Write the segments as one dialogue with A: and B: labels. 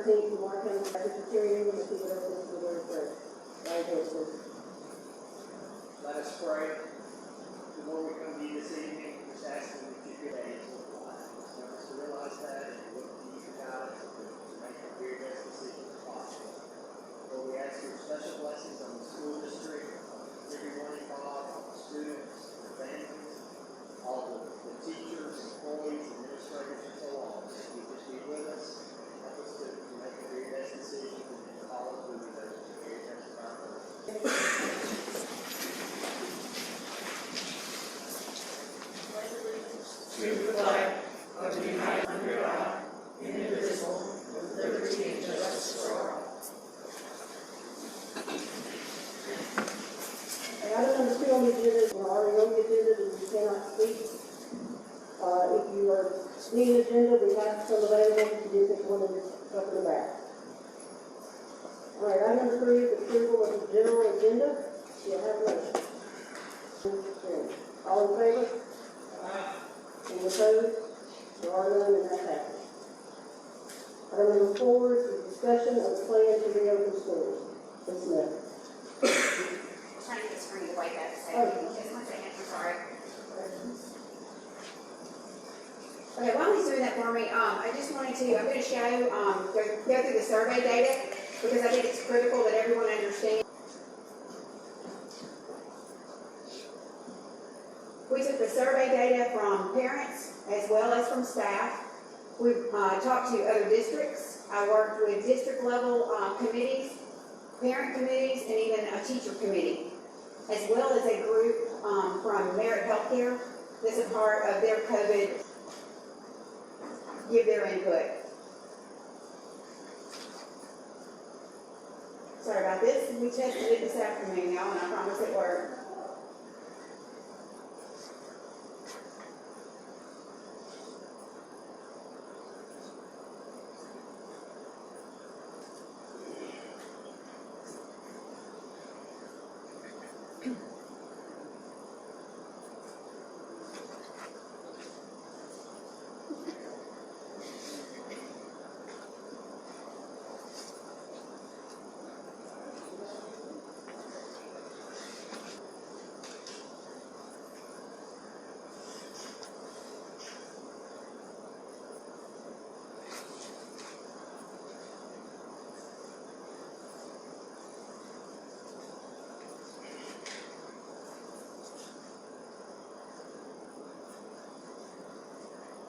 A: 13th, Markham, Secretary, and the people that are the word prayer.
B: Let us pray. The Lord, we come to you this evening, just asking that you give us help us to realize that and look to you for guidance to make the very best decisions possible. Lord, we ask your special blessings on the school district, everyone involved, students, families, all the teachers, employees, administrators, and so on. That you just be with us, help us to make the very best decisions and to follow through with those very best of our lives.
C: To the flag of the United under God, indivisible, with liberty and justice for all.
A: Item number 2 on the agenda is already on the agenda that you cannot speak. If you are needing an agenda, we have some available. You can pick one and just up in the back. All right, item number 3 is approval of the general agenda. You have a motion. All in favor? Any opposed? There are none, and that passes. Item number 4 is the discussion of the plan to reopen schools. Ms. Smith.
D: Trying to get the screen to wake up. So just 1 second. I'm sorry. Okay, while he's doing that for me, I just wanted to, I'm going to show, go through the survey data because I think it's critical that everyone understands. We took the survey data from parents as well as from staff. We've talked to other districts. I worked with district level committees, parent committees, and even a teacher committee, as well as a group from Merit Healthcare that's a part of their COVID, give their input. Sorry about this. We tested it this afternoon, y'all, and I promise it worked.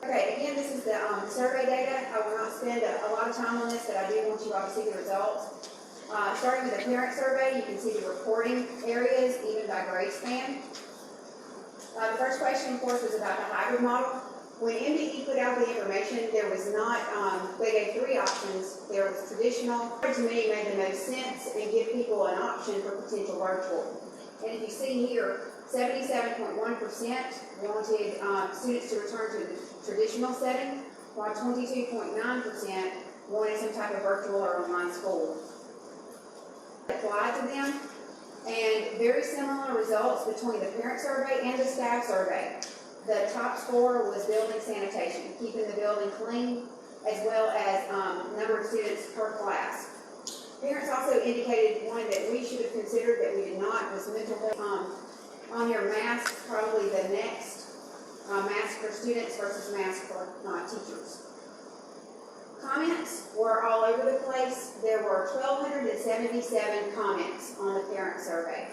D: Okay, again, this is the survey data. I will not spend a lot of time on this, but I do want you all to see the results. Starting with the parent survey, you can see the reporting areas, even by grade span. The first question, of course, was about the hybrid model. When MDE put out the information, there was not, they gave 3 options. There was traditional, to me, made the most sense and give people an option for potential virtual. And if you see here, 77.1% wanted students to return to the traditional setting, while 22.9% wanted some type of virtual or online school. Applied to them, and very similar results between the parent survey and the staff survey. The top score was building sanitation, keeping the building clean, as well as number of students per class. Parents also indicated one that we should have considered that we did not was mental health. On your masks, probably the next mask for students versus mask for teachers. Comments were all over the place. There were 1,277 comments on the parent survey.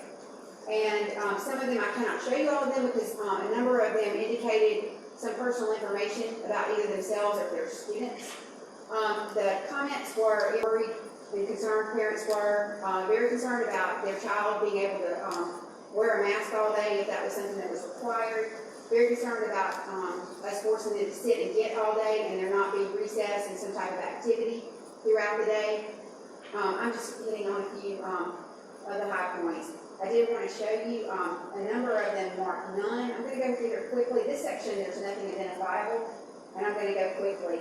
D: And some of them, I cannot show you all of them because a number of them indicated some personal information about either themselves or their students. The comments were worried and concerned. Parents were very concerned about their child being able to wear a mask all day if that was something that was required. Very concerned about us forcing them to sit and get all day and there not being recess and some type of activity throughout the day. I'm just hitting on a few of the high points. I did want to show you a number of them marked none. I'm going to go through here quickly. This section, there's nothing identifiable, and I'm going to go quickly.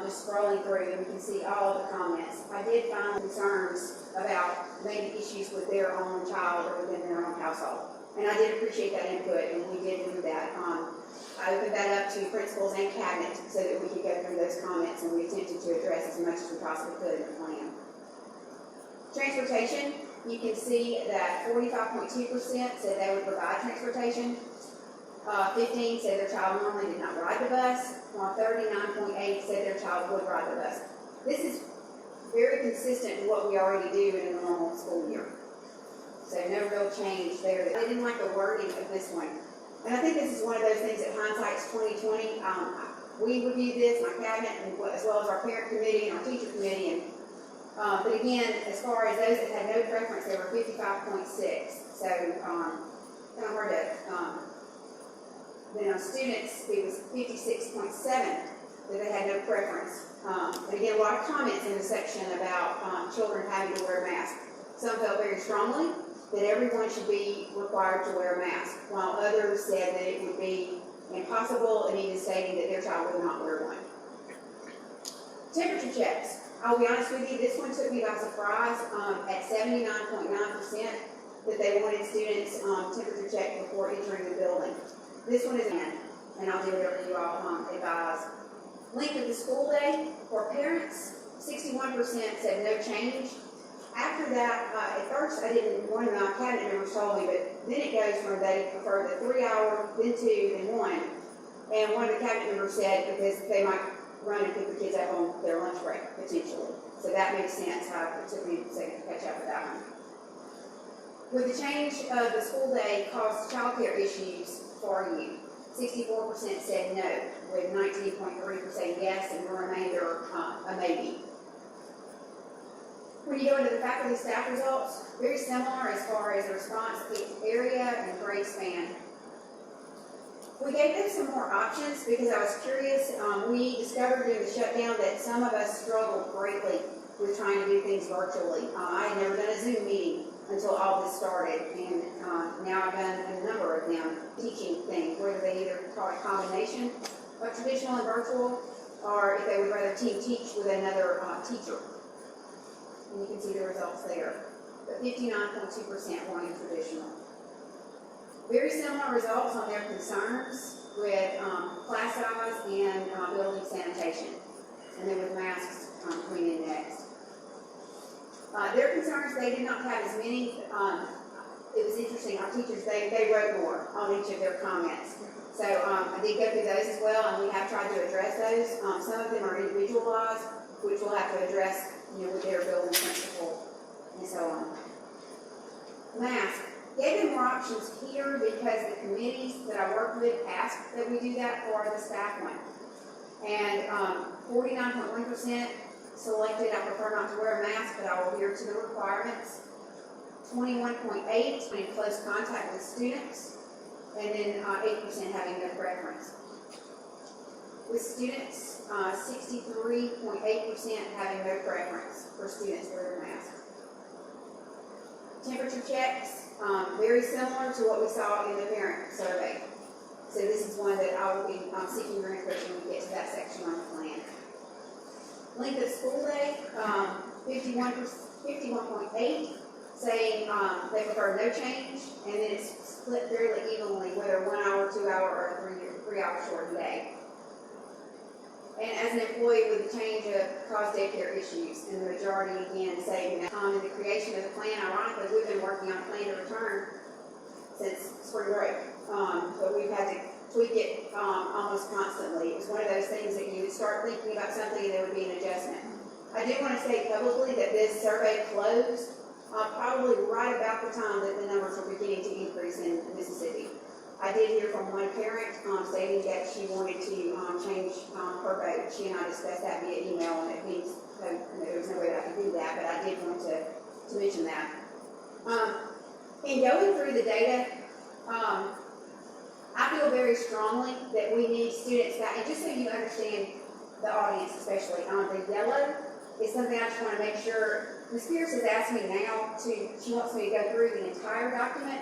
D: Just scrolling through, and we can see all of the comments. I did find concerns about maybe issues with their own child or within their own household. And I did appreciate that input, and we did do that. I opened that up to principals and cabinet so that we could go through those comments, and we attempted to address as much as we possibly could in the plan. Transportation, you can see that 45.2% said they would provide transportation. 15 said their child normally did not ride the bus, while 39.8 said their child would ride the bus. This is very consistent with what we already do in a normal school year. So no real change there. I didn't like the wording of this one. And I think this is one of those things that hindsight's 2020. We reviewed this, my cabinet, and as well as our parent committee and our teacher committee. And, but again, as far as those that had no preference, they were 55.6. So kind of hard to, then on students, it was 56.7 that they had no preference. And again, a lot of comments in the section about children having to wear a mask. Some felt very strongly that everyone should be required to wear a mask, while others said that it would be impossible and even stating that their child would not wear one. Temperature checks. I'll be honest with you, this one took me by surprise at 79.9% that they wanted students temperature checked before entering the building. This one is in, and I'll do whatever you all advise. Length of the school day for parents, 61% said no change. After that, at first I didn't, one of my cabinet members told me, but then it goes from they prefer the 3 hour, then 2, then 1. And one of the cabinet members said because they might run and pick the kids up on their lunch break, potentially. So that makes sense. It took me a second to catch up with that one. With the change of the school day caused childcare issues for you. 64% said no, with 19.3% yes, and the remainder a maybe. When you go into the faculty staff results, very similar as far as the response area and grade span. We gave them some more options because I was curious. We discovered during the shutdown that some of us struggled greatly with trying to do things virtually. I had never done a Zoom meeting until all this started, and now I've done a number of them teaching things, whether they either call it a combination of traditional and virtual, or if they would rather team teach with another teacher. And you can see the results there. But 59.2% wanting traditional. Very similar results on their concerns with class size and building sanitation. And then with masks coming in next. Their concerns, they did not have as many. It was interesting, our teachers, they wrote more on each of their comments. So I did go through those as well, and we have tried to address those. Some of them are individualized, which we'll have to address, with their building principal and so on. Mask. Gave them more options here because the committees that I work with asked that we do that for the staff one. And 49.1% selected, I prefer not to wear a mask, but I will adhere to the requirements. 21.8% in close contact with students, and then 8% having no preference. With students, 63.8% having no preference for students wearing masks. Temperature checks, very similar to what we saw in the parent survey. So this is one that I will be seeking your input when we get to that section on the plan. Length of school day, 51.8 saying they prefer no change, and then it's split fairly evenly, whether 1 hour, 2 hour, or 3 hour shortened day. And as an employee with the change of cause daycare issues, and the majority again saying that in the creation of the plan, ironically, we've been working on a plan to return since spring break, but we've had to tweak it almost constantly. It was one of those things that you would start thinking about something and there would be an adjustment. I do want to say publicly that this survey closed probably right about the time that the numbers were beginning to increase in Mississippi. I did hear from one parent stating that she wanted to change her vote. She and I discussed that via email, and it means there was no way that I could do that, but I did want to mention that. In going through the data, I feel very strongly that we need students that, and just so you understand the audience especially, the yellow is something I just want to make sure. Ms. Pierce has asked me now she wants me to go through the entire document.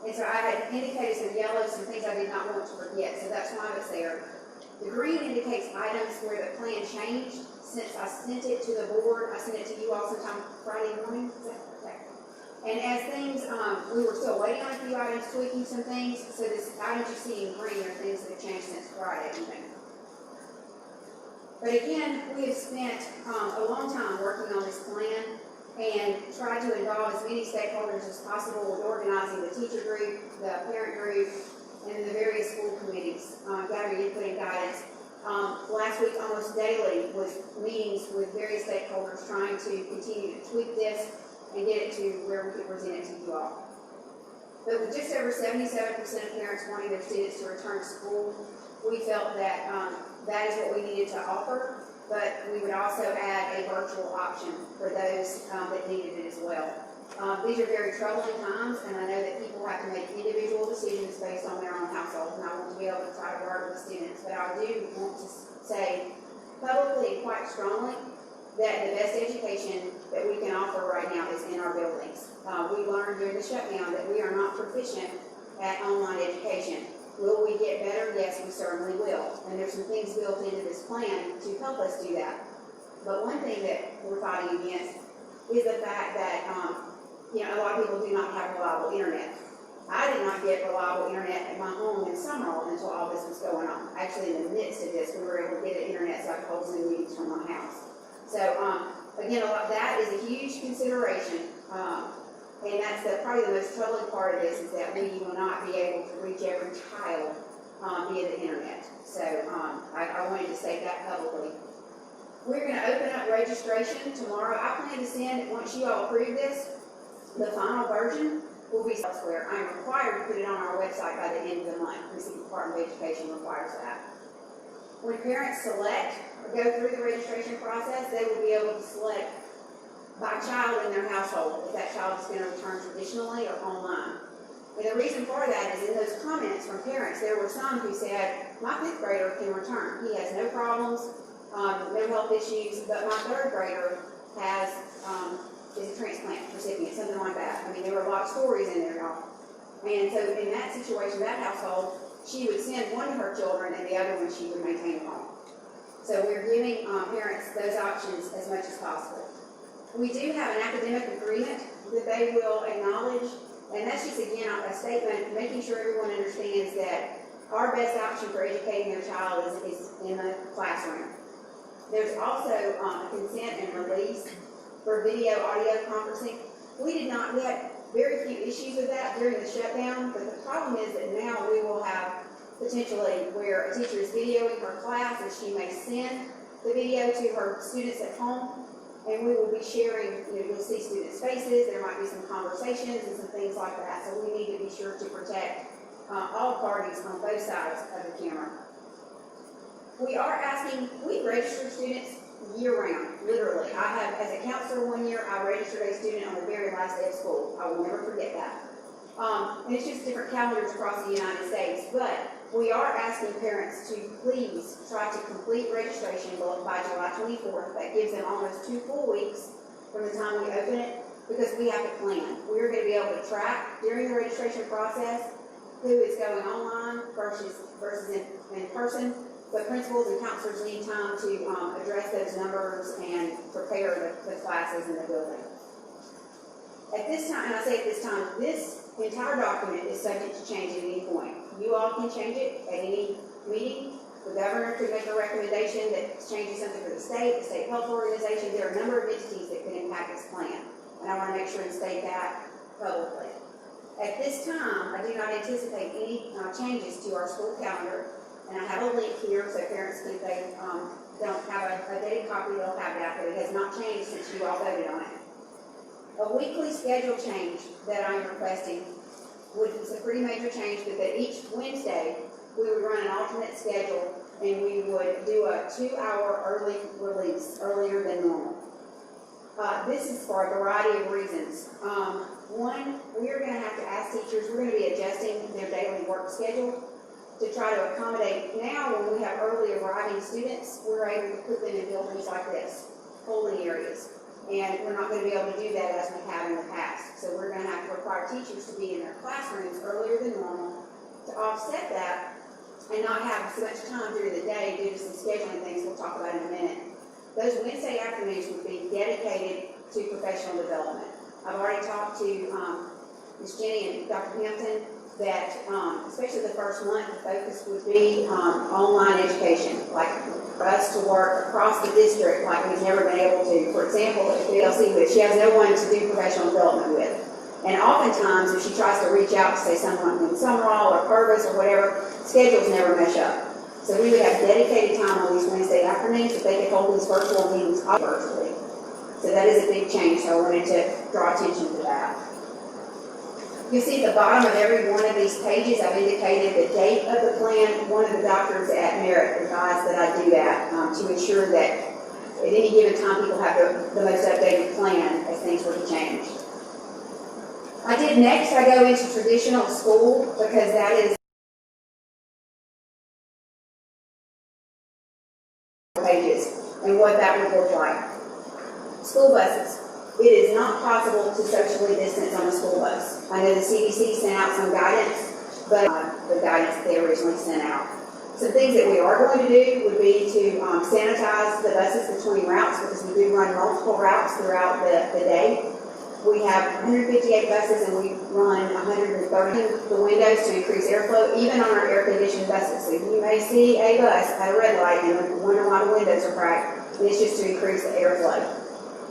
D: And so I had indicated some yellow, some things I did not want to forget, so that's why it's there. The green indicates items where the plan changed since I sent it to the board. I sent it to you all sometime Friday morning. Is that okay? And as things we were still waiting on a few items, tweaking some things, so this items you see in green are things that have changed since Friday evening. But again, we have spent a long time working on this plan and tried to involve as many stakeholders as possible with organizing the teacher group, the parent group, and the various school committees, gathering input and guidance. Last week, almost daily, was meetings with various stakeholders trying to continue to tweak this and get it to where we could present it to you all. But with just over 77% of parents wanting their students to return to school, we felt that that is what we needed to offer, but we would also add a virtual option for those that needed it as well. These are very troubling times, and I know that people have to make individual decisions based on their own household, and I want to be able to try to work with students, but I do want to say publicly and quite strongly that the best education that we can offer right now is in our buildings. We learned during the shutdown that we are not proficient at online education. Will we get better? Yes, we certainly will. And there's some things built into this plan to help us do that. But one thing that we're fighting against is the fact that, a lot of people do not have reliable internet. I did not get reliable internet at my home in Summerall until all this was going on. Actually, in the midst of this, we were able to get an internet so I could hold Zoom meetings from my house. So, again, that is a huge consideration. And that's probably the most troubling part of this, is that we will not be able to reach every child via the internet. So I wanted to state that publicly. We're going to open up registration tomorrow. I plan to send, once you all approve this, the final version will be elsewhere. I am required to put it on our website by the end of the month. Mississippi Department of Education requires that. When parents select or go through the registration process, they will be able to select by child in their household, if that child is going to return traditionally or online. And the reason for that is in those comments from parents, there were some who said, my 5th grader can return. He has no problems, no health issues, but my 3rd grader is a transplant recipient, something like that. I mean, there were a lot of stories in there, y'all. And so in that situation, that household, she would send one of her children and the other one she would maintain at home. So we're giving parents those options as much as possible. We do have an academic agreement that they will acknowledge, and that's just, again, a statement making sure everyone understands that our best option for educating their child is in the classroom. There's also a consent and release for video audio conferencing. We had very few issues with that during the shutdown, but the problem is that now we will have potentially where a teacher is videoing her class and she may send the video to her students at home. And we will be sharing, you'll see students' faces, there might be some conversations and some things like that. So we need to be sure to protect all parties on both sides of the camera. We register students year-round, literally. I have, as a counselor one year, I registered a student on the very last day of school. I will never forget that. And it's just different calendars across the United States. But we are asking parents to please try to complete registration by July 24th. That gives them almost 2 full weeks from the time we open it, because we have to plan. We're going to be able to track during the registration process who is going online versus in person. But principals and counselors need time to address those numbers and prepare the classes in the building. At this time, and I say at this time, this entire document is subject to change at any point. You all can change it at any meeting. The governor could make a recommendation that changes something for the state health organization. There are a number of entities that could impact this plan, and I want to make sure and state that publicly. At this time, I do not anticipate any changes to our school calendar, and I have a link here so parents, if they don't have a dated copy, they'll have that, but it has not changed since you all voted on it. A weekly schedule change that I'm requesting it's a pretty major change, but that each Wednesday we would run an alternate schedule and we would do a 2-hour early release, earlier than normal. This is for a variety of reasons. One, we are going to have to ask teachers, we're going to be adjusting their daily work schedule to try to accommodate. Now when we have early arriving students, we're able to put them in buildings like this, holding areas. And we're not going to be able to do that as we have in the past. So we're going to have to require teachers to be in their classrooms earlier than normal to offset that and not have so much time during the day due to some scheduling things we'll talk about in a minute. Those Wednesday afternoons would be dedicated to professional development. I've already talked to Ms. Jenny and Dr. Hampton, that, especially the first month, the focus would be, online education, like for us to work across the district like we've never been able to. For example, if the LC, but she has no one to do professional development with. And oftentimes, if she tries to reach out to say someone in Summerall or Purvis or whatever, schedules never mesh up. So we would have dedicated time on these Wednesday afternoons if they could hold these virtual meetings virtually. So that is a big change, so I wanted to draw attention to that. You see at the bottom of every one of these pages, I've indicated the date of the plan. One of the doctors at Merritt advised that I do that to ensure that at any given time people have the most updated plan as things were to change. I go into traditional school because that is pages and what that would look like. School buses. It is not possible to socially distance on a school bus. I know the CDC sent out some guidance, but the guidance that they originally sent out. Some things that we are going to do would be to sanitize the buses between routes because we do run multiple routes throughout the day. We have 158 buses and we run 130 the windows to increase airflow, even on our air-conditioned buses. So you may see a bus at a red light and wonder why the windows are cracked. And it's just to increase the airflow.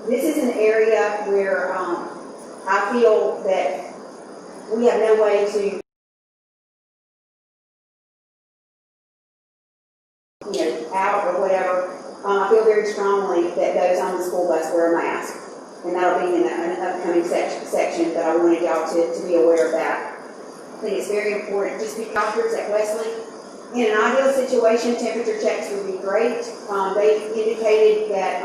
D: This is an area where I feel that we have no way to, out or whatever. I feel very strongly that those on the school bus wear a mask. And that'll be in an upcoming section, but I wanted y'all to be aware of that. I think it's very important. Just be doctors at Wesley. In an ideal situation, temperature checks would be great. They indicated that,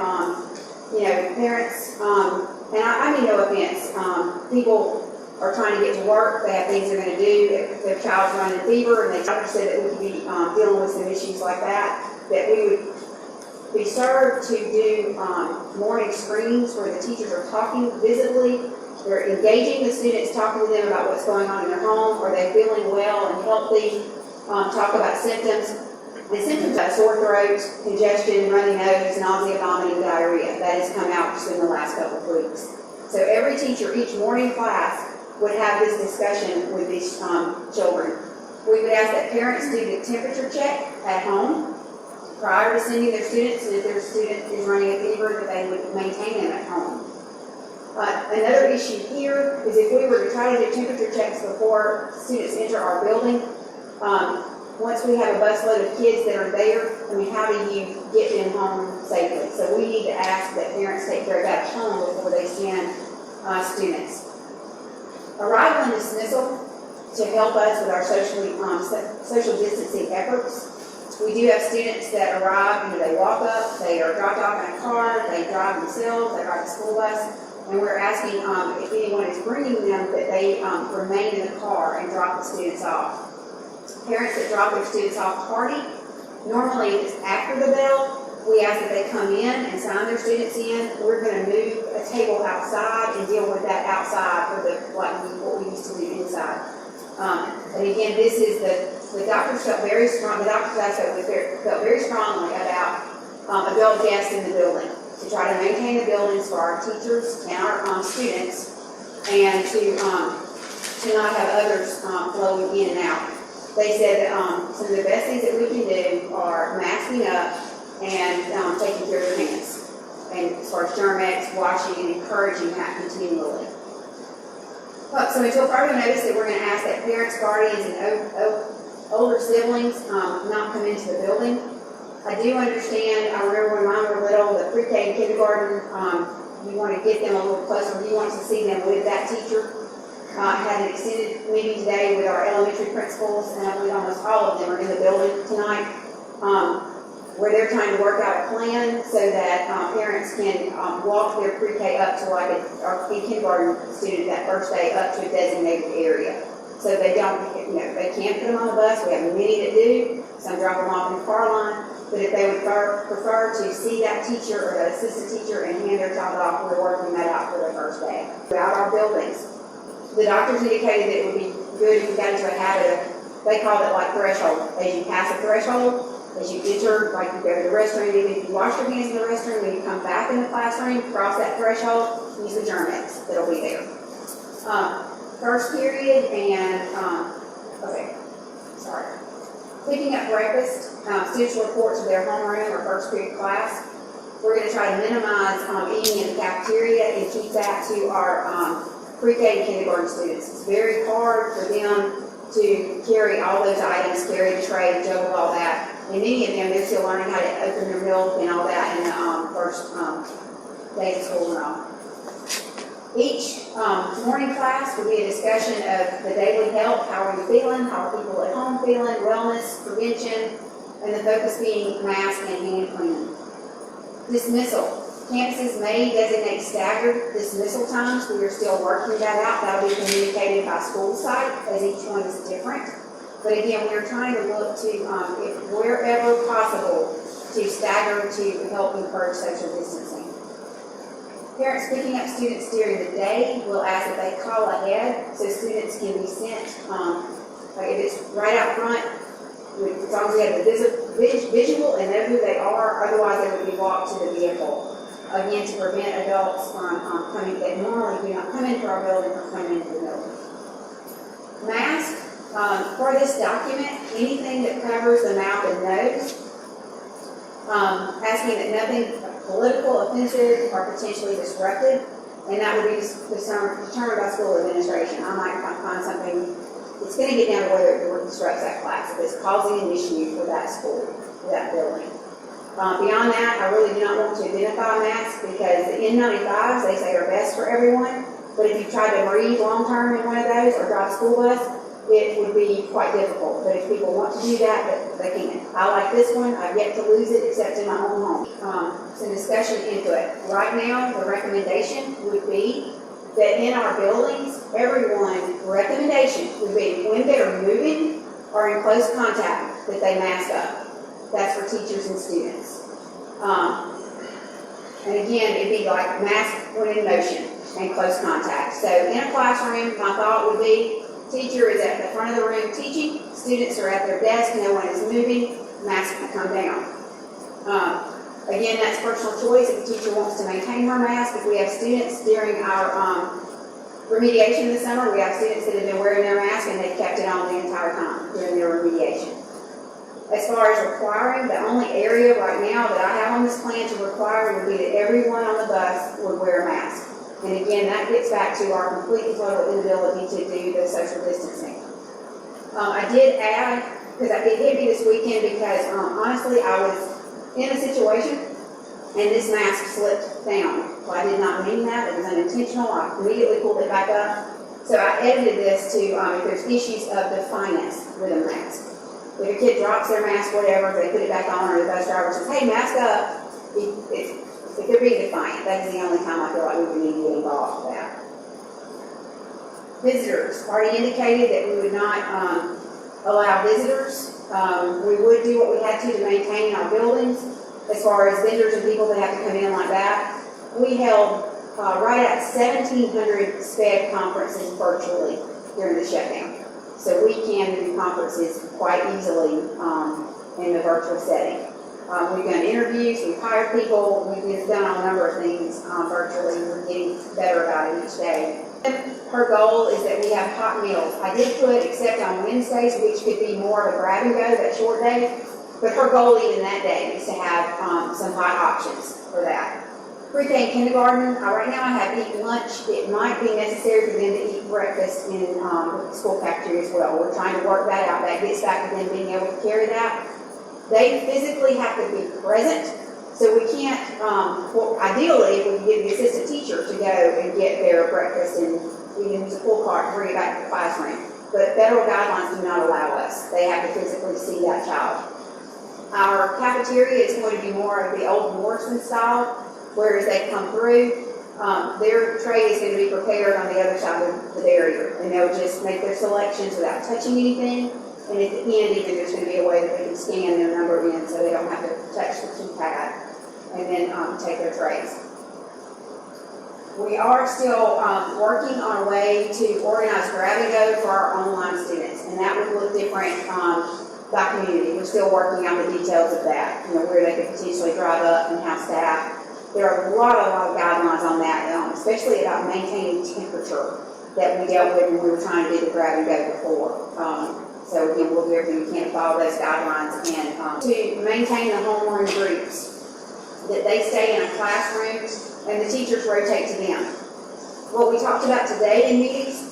D: parents, and I mean no offense, people are trying to get to work, they have things they're going to do. If their child's running a fever and they said that we could be dealing with some issues like that we would be served to do morning screenings where the teachers are talking visibly. They're engaging the students, talking to them about what's going on in their home. Are they feeling well and healthy? Talk about symptoms. The symptoms are sore throat, congestion, runny nose, nausea, vomiting, diarrhea. That has come out just in the last couple of weeks. So every teacher, each morning class, would have this discussion with these children. We would ask that parents do the temperature check at home prior to sending their students, and if their student is running a fever, that they would maintain them at home. Another issue here is if we were to try to do temperature checks before students enter our building, once we have a busload of kids that are there, how do you get them home safely? So we need to ask that parents take care of that at home before they send students. Arrival and dismissal to help us with our social distancing efforts. We do have students that arrive, they walk up, they are dropped off in a car, they drive themselves, they drive the school bus, and we're asking if anyone is bringing them that they remain in the car and drop the students off. Parents that drop their students off tardy, normally it's after the bell. We ask that they come in and sign their students in. We're going to move a table outside and deal with that outside for what we used to do inside. And again, this is the doctors felt very strong. The doctors I spoke with felt very strongly about adult guests in the building to try to maintain the buildings for our teachers and our students, and to not have others flowing in and out. They said that some of the best things that we can do are masking up and taking care of their hands, and as far as Germ-X, washing, and encouraging that continually. So until further notice that we're going to ask that parents, guardians, and older siblings not come into the building. I do understand, I remember when mine were little, the pre-K and kindergarten, you want to get them a little closer, you want to see them with that teacher. I had an extended meeting today with our elementary principals, and I believe almost all of them are in the building tonight, where they're trying to work out a plan so that parents can walk their pre-K up to our kindergarten student that first day up to a designated area. So they don't, they can't put them on the bus. We have many that do. Some drop them off in the car line. But if they would prefer to see that teacher or that assistant teacher and hand their child off, we're working that out for their first day. Throughout our buildings, the doctors indicated that it would be good if we got into a habit of, they call it like threshold. As you pass a threshold, as you enter, like you go to the restroom, even if you wash your hands in the restroom, when you come back in the classroom, cross that threshold, use the Germ-X that'll be there. first period and, okay, sorry. Picking up breakfast, students report to their homeroom or first period class. We're going to try to minimize eating in the cafeteria and keep that to our pre-K and kindergarten students. It's very hard for them to carry all those items, carry the tray, juggle all that. And many of them, they're still learning how to open their milk and all that in the first day of school and all. Each morning class will be a discussion of the daily health, how are you feeling, how are people at home feeling, wellness, prevention, and the focus being mask and hand cleaning. Dismissal. Campuses may designate staggered dismissal times. We are still working that out. That will be communicated by school site as each one is different. But again, we are trying to look to, if wherever possible, to stagger to help encourage social distancing. Parents picking up students during the day will ask that they call ahead so students can be sent, like if it's right out front, as long as we have the visual and know who they are, otherwise they would be walked to the vehicle. Again, to prevent adults from coming, that normally do not come into our building or come into the building. Mask, for this document, anything that covers the mouth and nose, asking that nothing political, offensive, or potentially disruptive, and that would be determined by school administration. I might find something, it's going to get down to whether it disrupts that class, if it's causing an issue for that school, for that building. Beyond that, I really do not want to identify masks because the N95s, they say are best for everyone, but if you try to breathe long-term in one of those or drive a school bus, it would be quite difficult. But if people want to do that, they can. I like this one. I've yet to lose it except in my own home. Some discussion into it. Right now, the recommendation would be that in our buildings, everyone, recommendation would be when they're moving or in close contact that they mask up. That's for teachers and students. And again, it'd be like mask when in motion and close contact. So in a classroom, my thought would be teacher is at the front of the room teaching, students are at their desk, no one is moving, mask can come down. Again, that's personal choice. If the teacher wants to maintain her mask, if we have students during our remediation this summer, we have students that have been wearing their mask and they've kept it on the entire time during their remediation. As far as requiring, the only area right now that I have on this plan to require would be that everyone on the bus would wear a mask. And again, that gets back to our complete and total inability to do the social distancing. I did add, because it hit me this weekend because honestly, I was in a situation and this mask slipped down. Well, I did not mean that. It was unintentional. I immediately pulled it back up. So I edited this to, if there's issues of defiance with a mask. If a kid drops their mask, whatever, they put it back on, or the bus driver says, hey, mask up, if they're being defiant, that is the only time I feel like we would need to get involved with that. Visitors. Already indicated that we would not allow visitors. We would do what we had to maintain our buildings. As far as vendors and people that have to come in like that, we held right at 1,700 SPED conferences virtually during the shutdown. So we can do conferences quite easily in the virtual setting. We've done interviews, we've hired people, we've done a number of things virtually. We're getting better about it each day. Her goal is that we have hot meals. I did put except on Wednesdays, which could be more of a grab and go, that short day. But her goal even that day is to have some hot options for that. Pre-K and kindergarten, right now I have eat lunch. It might be necessary for them to eat breakfast in the school cafeteria as well. We're trying to work that out. That gets back to them being able to carry that. They physically have to be present, so we can't, well, ideally, we could give the assistant teacher to go and get their breakfast and we can use a pull cart to bring it back to the classroom. But federal guidelines do not allow us. They have to physically see that child. Our cafeteria is going to be more of the old Morrison style, whereas they come through, their tray is going to be prepared on the other side of the barrier, and they'll just make their selections without touching anything. And at the end, even there's going to be a way that they can scan their number in, so they don't have to touch the keypad, and then take their trays. We are still working on a way to organize grab and go for our online students, and that would look different by community. We're still working on the details of that, where they could potentially drive up and have staff. There are a lot of guidelines on that, especially about maintaining temperature. that we dealt with when we were trying to do the grab and go before. So again, we'll do everything we can to follow those guidelines and to maintain the homeroom groups, that they stay in a classroom and the teachers rotate to them. What we talked about today in meetings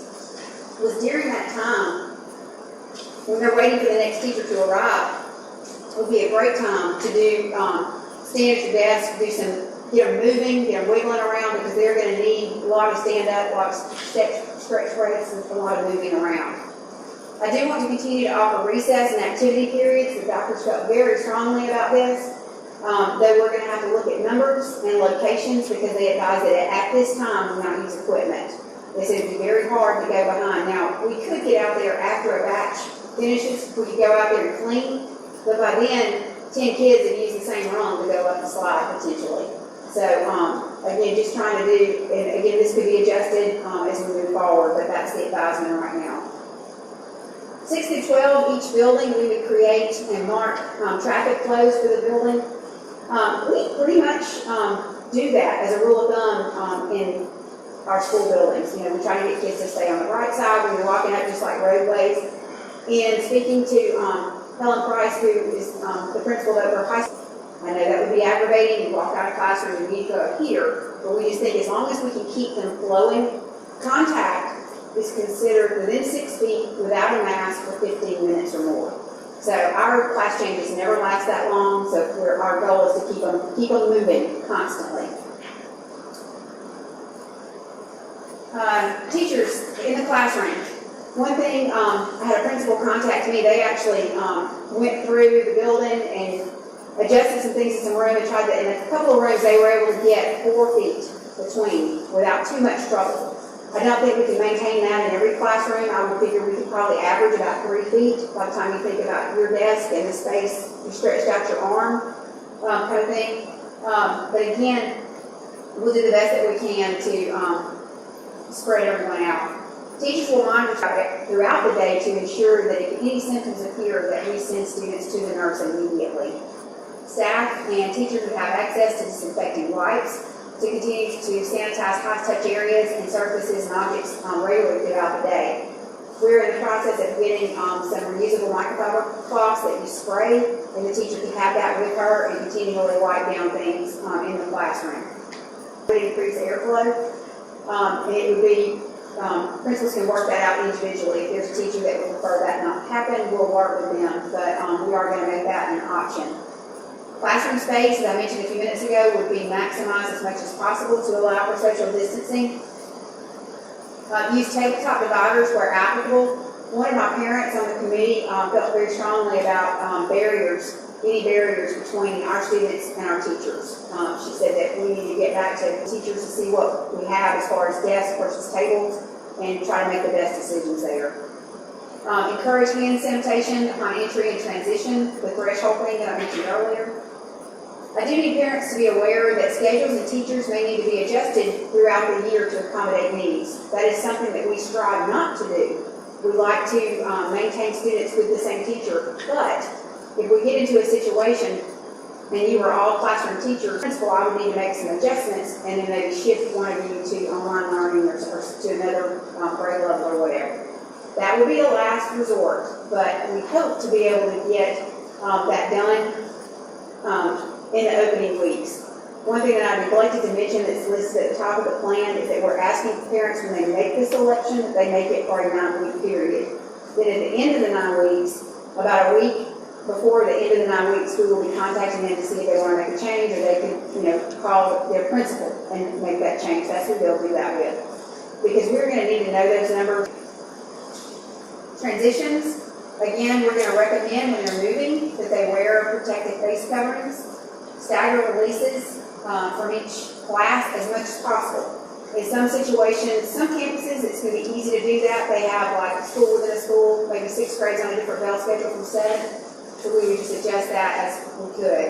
D: was during that time, when they're waiting for the next teacher to arrive, would be a great time to do, stand at your desk, get them moving, get them wiggling around, because they're going to need a lot of stand up, a lot of stretch breaks, and a lot of moving around. I do want to continue to offer recess and activity periods. The doctors felt very strongly about this. Though we're going to have to look at numbers and locations, because they advise that at this time we not use equipment. They said it'd be very hard to go behind. Now, we could get out there after a batch finishes, we could go out there and clean, but by then, 10 kids have used the same rung to go up the slide potentially. So, again, just trying to do, and again, this could be adjusted as we move forward, but that's the advisement right now. 6 through 12, each building, we would create and mark traffic flows for the building. We pretty much do that as a rule of thumb in our school buildings. You know, we try to get kids to stay on the right side when you're walking up, just like roadways. And speaking to Helen Price, who is the principal of our high school, I know that would be aggravating. You walk out of classroom and you go up here, but we just think as long as we can keep them flowing, contact is considered within 6 feet without a mask for 15 minutes or more. So our class changes never last that long, so our goal is to keep them moving constantly. Teachers in the classroom. One thing, I had a principal contact me. They actually went through the building and adjusted some things in some room and tried to, in a couple of rooms they were able to get 4 feet between without too much trouble. I don't think we can maintain that in every classroom. I would figure we could probably average about 3 feet by the time you think about your desk and the space you stretched out your arm, kind of thing. But again, we'll do the best that we can to spread everyone out. Teachers will monitor traffic throughout the day to ensure that if any symptoms appear, that we send students to the nurse immediately. Staff and teachers would have access to disinfecting wipes to continue to sanitize high-touch areas and surfaces and objects regularly throughout the day. We're in the process of getting some reusable microfiber cloths that you spray, and the teacher can have that with her and continually wipe down things in the classroom. It would increase airflow, and it would be principals can work that out individually. If there's a teacher that would prefer that not happen, we'll work with them, but we are going to make that an option. Classroom space, as I mentioned a few minutes ago, would be maximized as much as possible to allow for social distancing. Use tabletop dividers where applicable. One of my parents on the committee felt very strongly about any barriers between our students and our teachers. She said that we need to get back to teachers to see what we have as far as desks versus tables and try to make the best decisions there. Encourage hand sanitation upon entry and transition, the threshold thing that I mentioned earlier. I do need parents to be aware that schedules and teachers may need to be adjusted throughout the year to accommodate needs. That is something that we strive not to do. We like to maintain students with the same teacher, but if we get into a situation and you are all classroom teachers, principal, I would need to make some adjustments and then maybe shift one of you to online learning or to another grade level or whatever. That would be a last resort, but we hope to be able to get that done in the opening weeks. One thing that I neglected to mention that's listed at the top of the plan is that we're asking parents when they make this election that they make it for a 9-week period. Then at the end of the 9 weeks, about a week before the end of the 9 weeks, we will be contacting them to see if they want to make a change, or they can, call their principal and make that change. That's who they'll do that with. Because we're going to need to know those numbers. Transitions, again, we're going to recommend when they're moving that they wear protective face coverings. Stagger releases from each class as much as possible. In some situations, some campuses, it's going to be easy to do that. They have like a school within a school, maybe 6 grades on a different bell schedule from 7. So we would just adjust that as we could.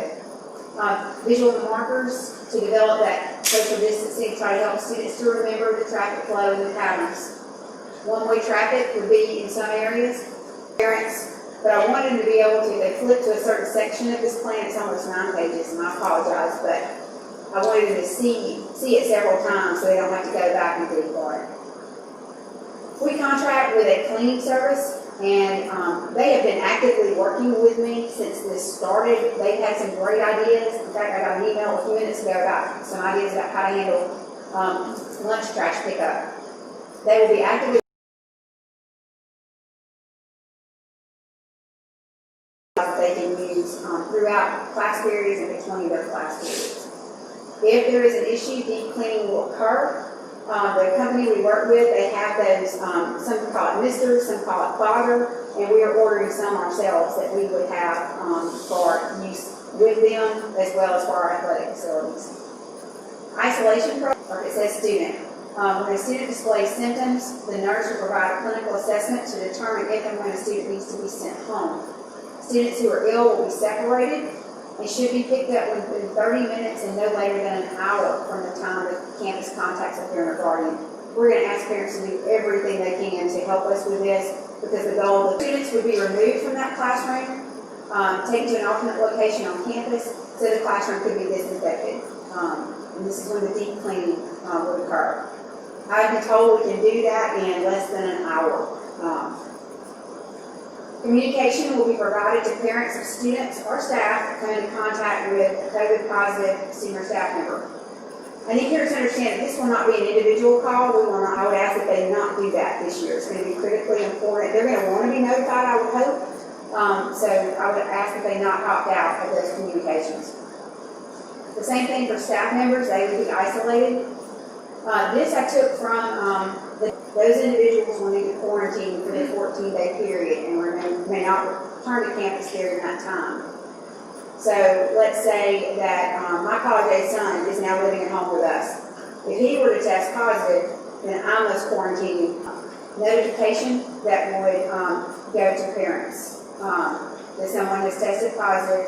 D: Visual markers to develop that social distancing, try to help students to remember the traffic flow and the patterns. One-way traffic would be in some areas. Parents, but I wanted them to be able to, they flip to a certain section of this plan, it's almost 9 pages, and I apologize, but I wanted them to see it several times so they don't have to go back and dig for it. We contract with a cleaning service, and they have been actively working with me since this started. They've had some great ideas. In fact, I got an email a few minutes ago about some ideas about how to handle lunch trash pickup. They will be actively that they can use throughout class periods and between their class periods. If there is an issue, deep cleaning will occur. The company we work with, they have those, some call it misters, some call it fodder, and we are ordering some ourselves that we would have for use with them as well as for our athletic facilities. Isolation program, or it says student. When a student displays symptoms, the nurse will provide a clinical assessment to determine if and when a student needs to be sent home. Students who are ill will be separated and should be picked up within 30 minutes and no later than an hour from the time the campus contacts a parent or guardian. We're going to ask parents to do everything they can to help us with this, because the goal of the students would be removed from that classroom, taken to an alternate location on campus, so the classroom could be disinfected. And this is when the deep cleaning would occur. I've been told we can do that in less than an hour. Communication will be provided to parents of students or staff that come into contact with a COVID-positive senior staff member. I need parents to understand that this will not be an individual call. I would ask that they not do that this year. It's going to be critically important. They're going to want to be notified, I would hope. So I would ask that they not opt out of those communications. The same thing for staff members. They would be isolated. This I took from those individuals will need to quarantine for the 14-day period and may not return to campus during that time. So let's say that my college-age son is now living at home with us. If he were to test positive, then I must quarantine. Notification that would go to parents that someone has tested positive,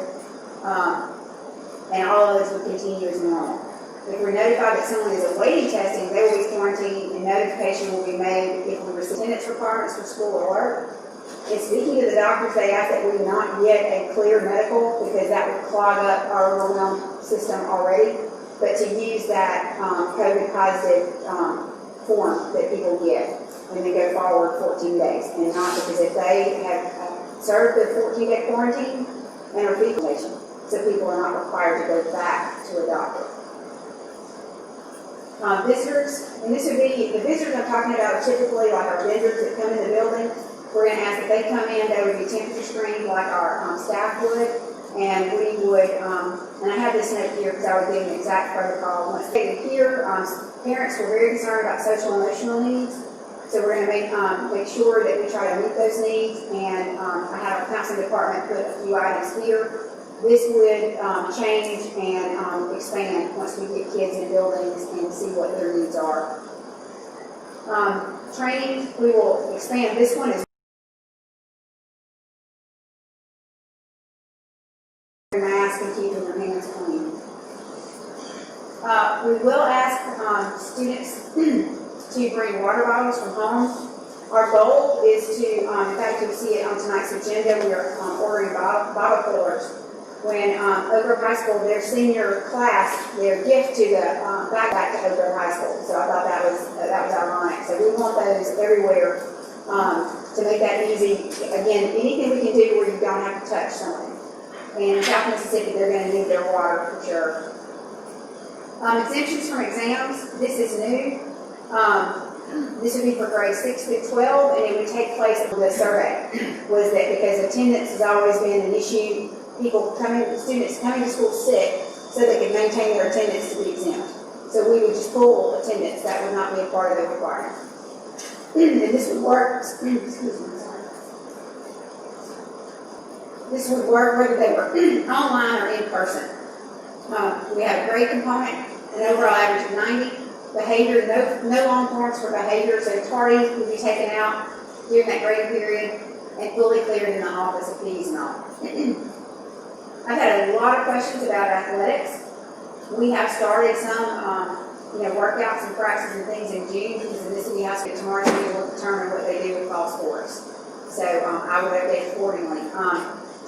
D: and all of those would continue as normal. If we're notified that someone is awaiting testing, they will be quarantined, and notification will be made if we receive attendance requirements for school or work. In speaking to the doctors, they ask that we not get a clear medical, because that would clog up our overwhelmed system already, but to use that COVID positive form that people get when they go forward 14 days, and not because if they have served their 14-day quarantine and are vacation, so people are not required to go back to a doctor. Visitors, and this would be, the visitors I'm talking about are typically like our vendors that come in the building. We're going to ask that they come in, they would be temperature screened like our staff would, and we would, and I have this note here because I would give an exact protocol. Once they get here, parents were very concerned about social and emotional needs, so we're going to make sure that we try to meet those needs, and I have our counseling department put a few items here. This would change and expand once we get kids in buildings and see what their needs are. Training, we will expand. This one is mask and keeping their hands clean. We will ask students to bring water bottles from home. Our goal is to, in fact, you'll see it on tonight's agenda, we are ordering bottle fillers. When Oak Grove High School, their senior class, their gift to the back to Oak Grove High School. So I thought that was ironic. So we want those everywhere to make that easy. Again, anything we can do where you don't have to touch something. And in South Mississippi, they're going to need their water for sure. Exemptions from exams. This is new. This would be for grades 6 through 12, and it would take place of the survey. Was that because attendance has always been an issue? Students coming to school sick so they could maintain their attendance to be exempt. So we would just pull attendance. That would not be a part of the requirement. And this would work, excuse me, sorry. This would work whether they were online or in person. We have a grade component, an overall average of 90. Behavior, no long forms for behavior, so tardies would be taken out during that grading period and fully cleared in the office of fees and all. I've had a lot of questions about athletics. We have started some, workouts and practices and things in June because of this city house. Tomorrow we will determine what they do with fall sports. So I will update accordingly.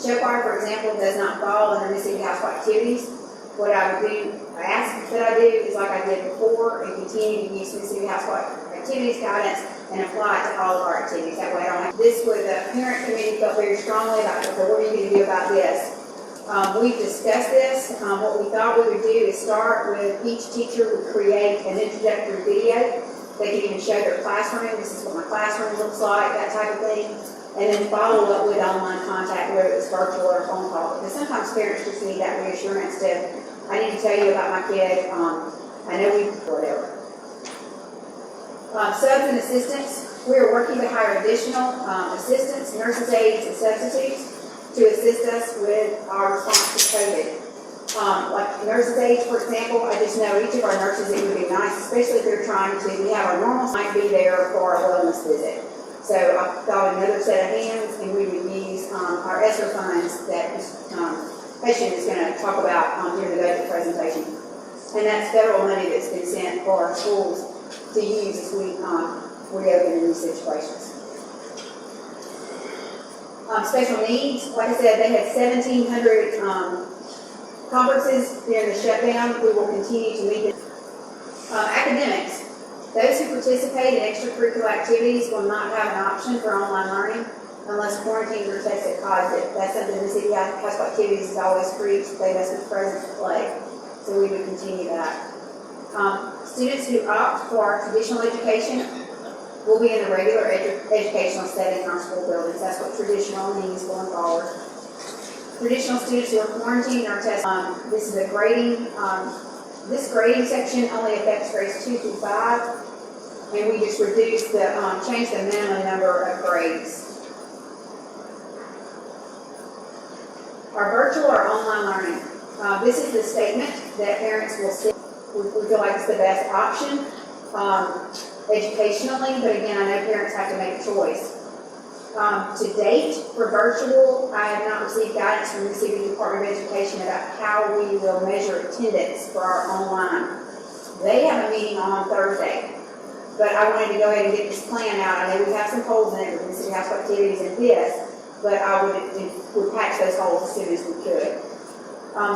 D: Show choir, for example, does not fall under Mississippi House activities. What I would do, I ask that I do is like I did before and continue to use Mississippi House activities guidance and apply it to all of our activities. That way I don't have, this was the parent committee felt very strongly about it. So what are you going to do about this? We've discussed this. What we thought we would do is start with each teacher would create an introductory video. They can even show their classroom. This is what my classroom looks like, that type of thing. And then follow up with online contact, whether it's virtual or phone call. Because sometimes parents just need that reassurance to, I need to tell you about my kid. I know whatever. Subs and assistants. We are working to hire additional assistants, nurses, aides, and substitutes to assist us with our response to COVID. Like nurses' aides, for example, I just know each of our nurses, it would be nice, especially if they're trying to, we have our normal might be there for a wellness visit. So I thought another set of hands, and we would use our ESSER funds that this patient is going to talk about during the budget presentation. And that's federal money that's been sent for our schools to use as we reopen in these situations. Special needs, like I said, they had 1,700 conferences during the shutdown. We will continue to meet them. Academics, those who participate in extracurricular activities will not have an option for online learning unless quarantined or tested positive. That's something the city hospital activities is always preached. They must be present to play. So we would continue that. Students who opt for traditional education will be in the regular educational setting in our school buildings. That's what traditional means going forward. Traditional students who are quarantined are tested. This is a grading. This grading section only affects grades 2 through 5, and we just reduce the change the minimum number of grades. Our virtual or online learning. This is the statement that parents will see. We feel like it's the best option educationally, but again, I know parents have to make a choice. To date, for virtual, I have not received guidance from the Mississippi Department of Education about how we will measure attendance for our online. They have a meeting on Thursday, but I wanted to go ahead and get this plan out. I know we have some holes in it with Mississippi House activities and this, but I would patch those holes as soon as we could.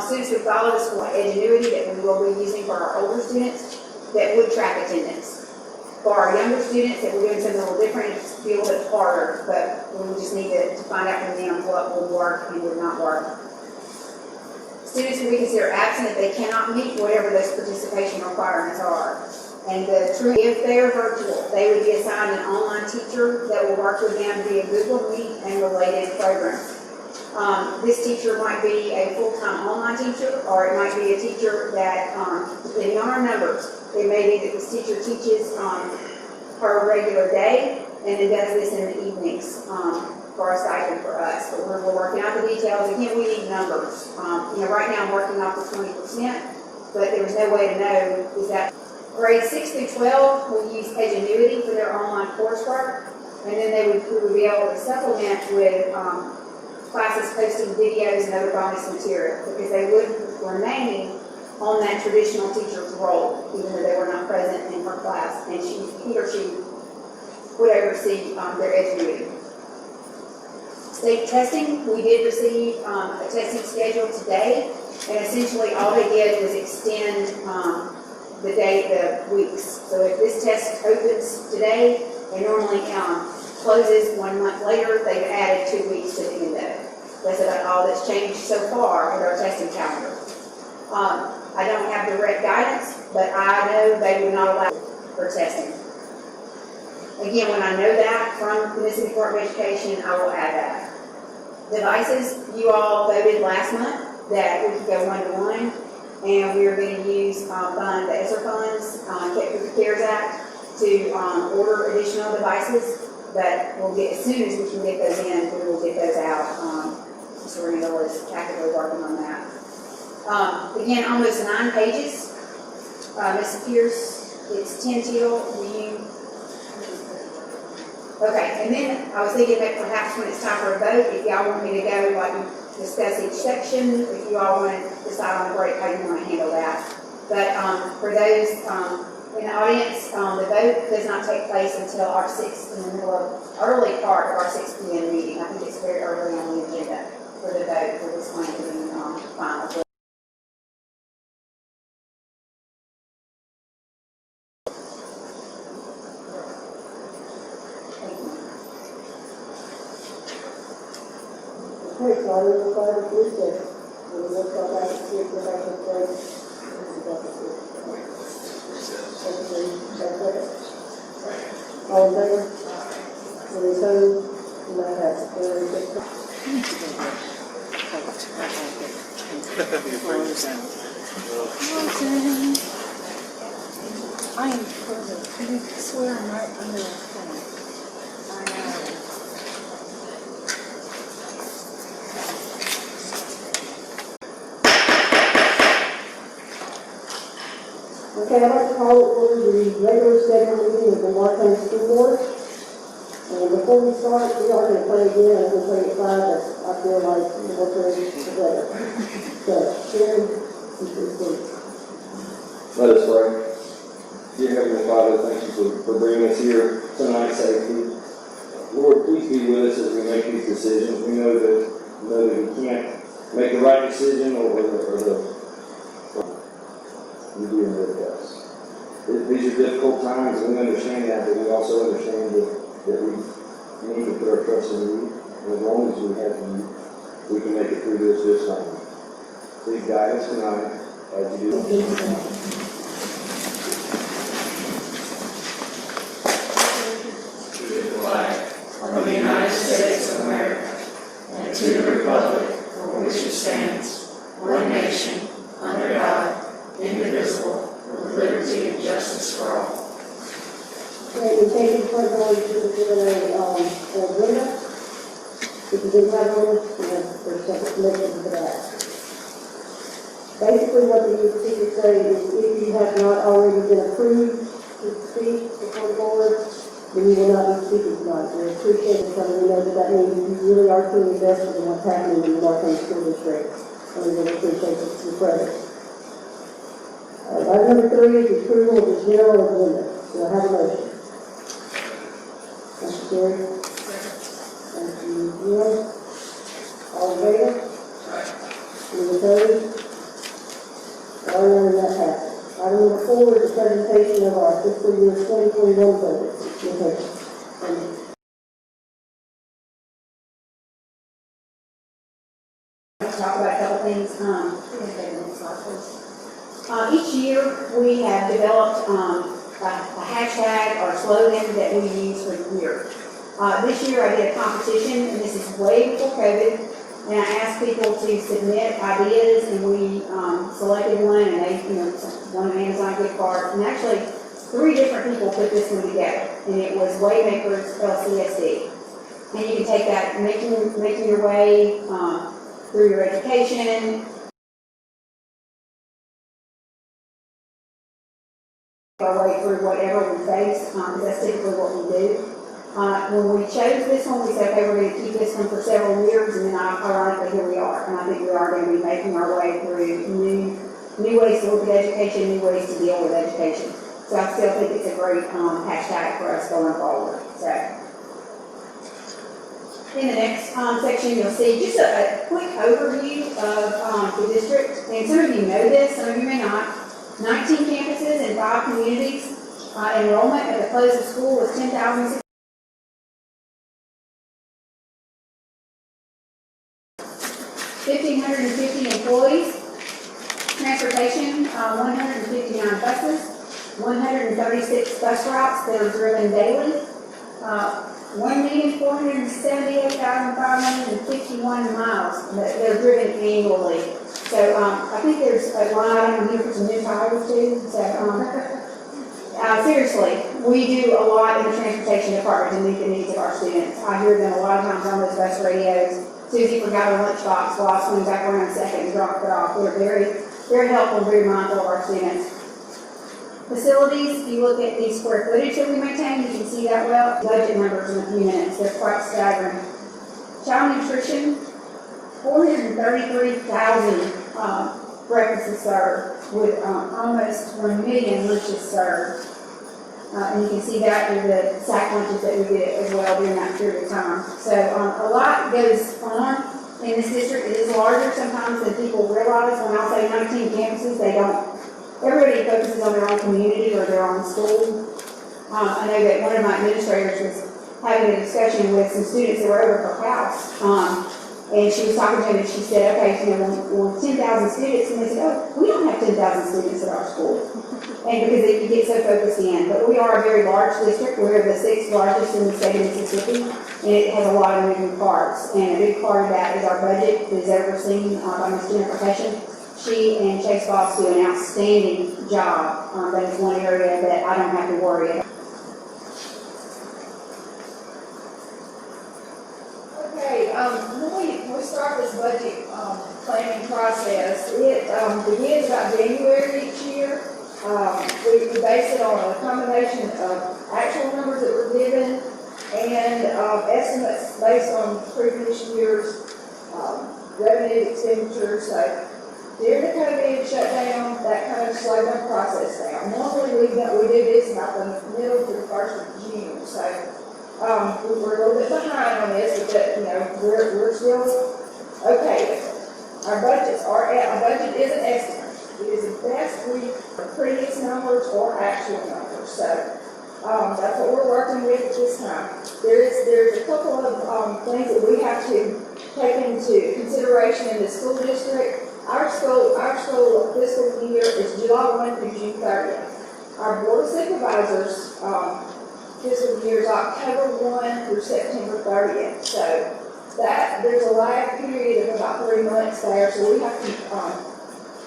D: Students who follow the school Edgenuity that we will be using for our older students that would track attendance. For our younger students that we're doing something a little different, it's a little bit harder, but we just need to find out from them what will work and would not work. Students who we consider absent if they cannot meet whatever those participation requirements are. And if they are virtual, they would be assigned an online teacher that will work with them via Google Meet and related programs. This teacher might be a full-time online teacher, or it might be a teacher that, depending on our numbers, it may be that this teacher teaches her regular day and then does this in the evenings for a stipend for us. But we're working out the details. Again, we need numbers. Right now I'm working off the 20%, but there was no way to know is that grades 6 through 12 will use Edgenuity for their online coursework, and then we would be able to supplement with classes posting videos and other bonus material, because they would remain on that traditional teacher's role, even though they were not present in her class, and he or she would oversee their Edgenuity. State testing, we did receive a testing schedule today, and essentially all they did was extend the weeks. So if this test opens today, it normally closes 1 month later. They've added 2 weeks to the end of it. That's about all that's changed so far with our testing calendar. I don't have direct guidance, but I know they would not allow for testing. Again, when I know that from the Mississippi Department of Education, I will add that. Devices, you all voted last month that we could go 1-to-1, and we are going to use the ESSER funds, kept through the CARES Act, to order additional devices. But we'll get, as soon as we can get those in, we will get those out. So we're going to is actively working on that. Again, almost 9 pages. Ms. Pierce, it's 10 till. Okay, and then I was thinking that perhaps when it's time for a vote, if y'all want me to go like discuss each section, if you all want to decide on a break how you want to handle that. But for those in the audience, the vote does not take place until our early part of our 6 p.m. meeting. I think it's very early on the agenda for the vote for this one to be final.
A: Okay, so I will go to the six. We'll look up back to see if we're back to the break. All in favor? Any opposed? And that has very good.
C: I am frozen. I swear I'm right under the phone. I know.
A: Okay, I'd like to call it for the regular scheduled meeting of the Lamar County School Board. And before we start, we are going to play again, I'm going to play at 5, but I feel like the more playing the better. So, Sharon, you can please.
E: Let us pray. Dear Heavenly Father, thank you for bringing us here tonight safely. Lord, please be with us as we make these decisions. We know that we can't make the right decision or you do with us. These are difficult times, and we understand that, but we also understand that we need to put our trust in you. And as long as we have you, we can make it through this time. Please guide us tonight as you do.
C: Of the United States of America, and to the republic for which it stands, one nation, under God, indivisible, with liberty and justice for all.
A: Okay, we take it personally to the agenda. If you didn't have one, there's separate commitments for that. Basically, what the speaker say is if you have not already been approved to speak before the board, then you will not be speaking tonight. We appreciate it because we know that means you really are truly invested in what's happening in the Lamar County School District. And we really appreciate your presence. Item number 3 is the approval of the general agenda. Do I have a motion? Thank you, Gary. Thank you, Jim. All in favor? Any opposed? All in that passes. Item number 4 is the presentation of our fiscal year 2021 budget. Okay.
D: Talk about a couple things. Each year we have developed a hashtag or slogan that we use for the year. This year I did a competition, and this is way before COVID, and I asked people to submit ideas, and we selected one, and they, won an Amazon gift card, and actually 3 different people put this one together, and it was Waymakers LCSD. And you can take that, making your way through your education, our way through whatever we face, because that's typically what we do. When we chose this one, we said, okay, we're going to keep this one for several years, and then ironically, here we are. And I think we are going to be making our way through new ways to look at education, new ways to deal with education. So I still think it's a great hashtag for us going forward. So in the next section, you'll see just a quick overview of the district. And some of you know this, some of you may not. 19 campuses in 5 communities. Enrollment at the close of school was 10,000. 1,550 employees. Transportation, 159 buses, 136 bus routes that are driven daily, 1,478,551 miles that are driven annually. So I think there's a line item here for some new tires too. So seriously, we do a lot in the transportation department to meet the needs of our students. I hear them a lot of times on those bus radios. Susie forgot her lunchbox, well, I'll swing back around a second and drop it off. They're very, very helpful, very mindful of our students. Facilities, if you look at the square footage that we maintain, you can see that well. Budget numbers in a few minutes, they're quite staggering. Child nutrition, 433,000 breakfasts served with almost 1 million lunches served. And you can see that through the sack lunches that we did as well during that period of time. So a lot goes on in this district. It is larger sometimes than people realize. When I say 19 campuses, everybody focuses on their own community or their own school. I know that one of my administrators was having a discussion with some students that were over at her house And she was talking to him and she said, okay, you know, well, 10,000 students. And they said, oh, we don't have 10,000 students at our school. And because they could get so focused in. But we are a very large district. We're the 6th largest in the state of Mississippi. And it has a lot of moving parts. And a big part of that is our budget is overseen by Ms. Jennifer Hession. She and Chase Foss do an outstanding job. That is one area that I don't have to worry about. Okay, when we start this budget planning process, it begins about January each year. We base it on a combination of actual numbers that were given and estimates based on previous year's revenue expenditures. So during the COVID shutdown, that kind of slowed the process down. Normally we do this about the middle to the 1st of June. So we were a little bit behind on this, but you know, we're still okay with it. Our budget is an estimate. It is the best previous numbers or actual numbers. So that's what we're working with at this time. There's a couple of things that we have to take into consideration in the school district. Our school fiscal year is July 1 through June 30th. Our board of supervisors fiscal year is October 1 through September 30th. So that there's a lag period of about 3 months there. So we have to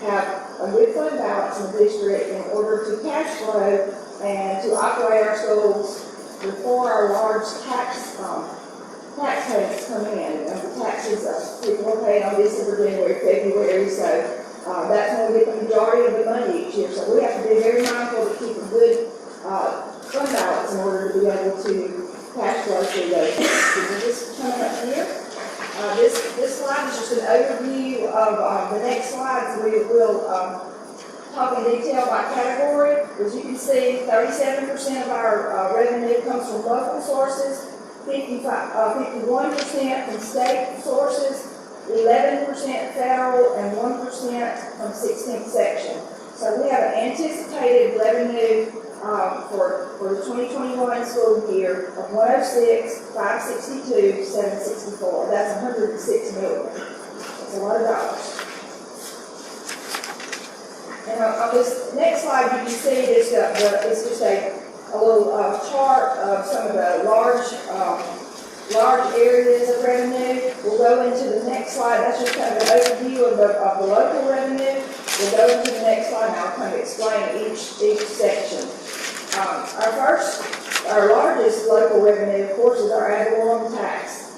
D: have a good fund balance in the district in order to cash flow and to operate our schools before our large tax payments come in. You know, the taxes people are paid on December, January, February. So that's when we get the majority of the money each year. So we have to be very mindful to keep a good fund balance in order to be able to cash flow through those. Just coming up here. This slide is just an overview of the next slides. We will talk in detail by category. As you can see, 37% of our revenue comes from local sources, 51% from state sources, 11% federal, and 1% from 16th section. So we have an anticipated revenue for the 2021 school year of 106, 562, 764. That's 106 million. That's a lot of dollars. And on this next slide, you can see it's just a little chart of some of the large areas of revenue. We'll go into the next slide. That's just kind of an overview of the local revenue. We'll go into the next slide and I'll kind of explain each section. Our largest local revenue, of course, is our ad valorem tax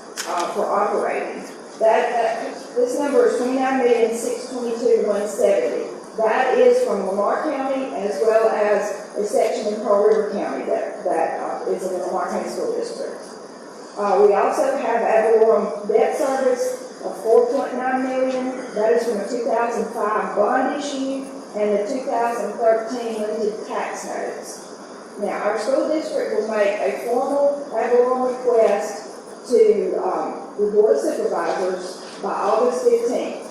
D: for operating. This number is $29,622,170. That is from Lamar County as well as a section in Pearl River County that is in the Lamar County School District. We also have ad valorem debt service of $4.9 million. That is from a 2005 bond issue and the 2013 limited tax notes. Now, our school district will make a formal ad valorem request to the Board of Supervisors by August 15th.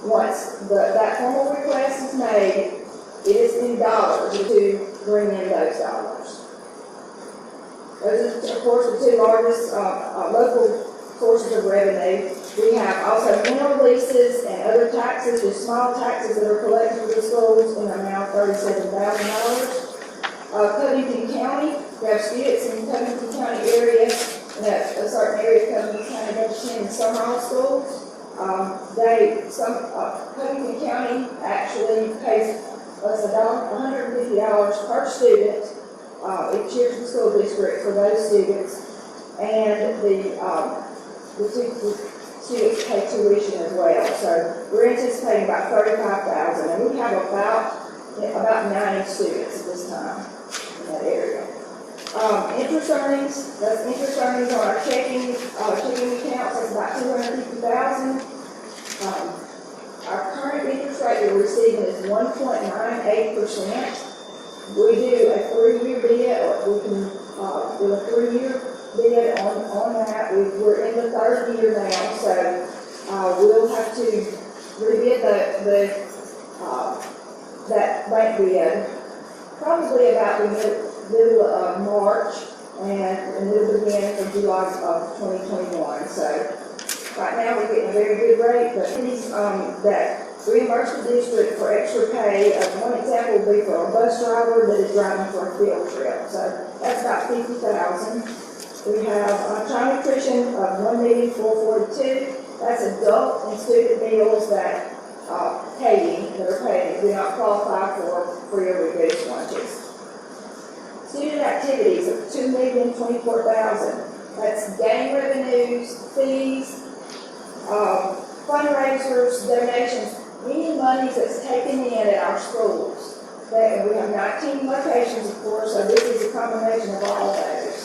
D: Once that formal request is made, it is in dollars to bring in those dollars. Those are, of course, the two largest local sources of revenue. We have also mineral leases and other taxes, just small taxes that are collected for the schools in the amount of $37,000. Covington County, we have students in the Covington County area, and a certain area of Covington County that attend Summerall schools. Covington County actually pays us $150 per student each year to the school district for those students, and the students pay tuition as well. So we're anticipating about $35,000, and we have about 90 students at this time in that area. Interest earnings, that's interest earnings on our checking accounts, that's about $250,000. Our current interest rate we're receiving is 1.98%. We do a 3-year bid, or we can do a 3-year bid on that. We're in the 3rd year now, so we'll have to rebid that bank bid probably about the middle of March, and it'll begin from July of 2021. So
F: Right now, we're getting a very good rate, but these, that reimburse the district for extra pay, one example would be for a bus driver that is driving for a field trip, so that's about $50,000. We have child nutrition of $1,442,000. That's adult and student meals that are paid, do not qualify for free or reduced lunches. Student activities of $2,024,000. That's game revenues, fees, fundraisers, donations, any monies that's taken in at our schools. We have 19 locations, of course, so this is a combination of all those.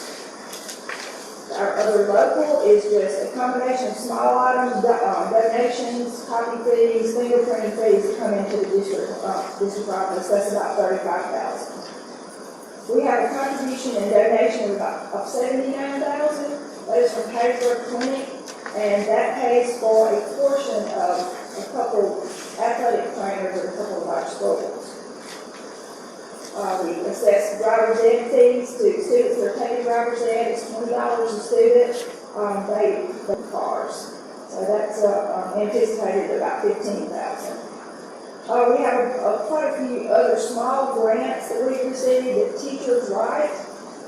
F: Our other local is just a combination of small items, donations, copy fees, fingerprinting fees that come into the district office. That's about $35,000. We have a contribution and donation of $79,000. That is from Paper Clinic, and that pays for a portion of a couple athletic trainers at a couple of our schools. We assess driver's ed fees to students that are taking driver's ed. It's $20 a student. They cars. So that's anticipated at about $15,000. We have quite a few other small grants that we've received that teachers write,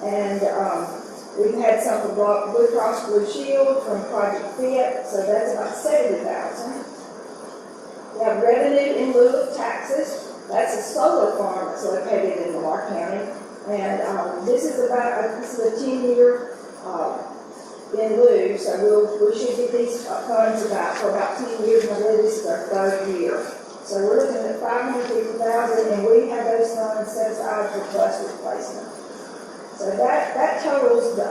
F: and we've had some from Blue Cross Blue Shield, from Project Fit, so that's about $70,000. We have revenue in lieu of taxes. That's a solar farm that's located in Lamar County, and this is a 10-year in lieu, so we should get these funds for about 10 years, and I believe this is our third year. So we're looking at $550,000, and we have those funds set aside for bus replacement. So that totals the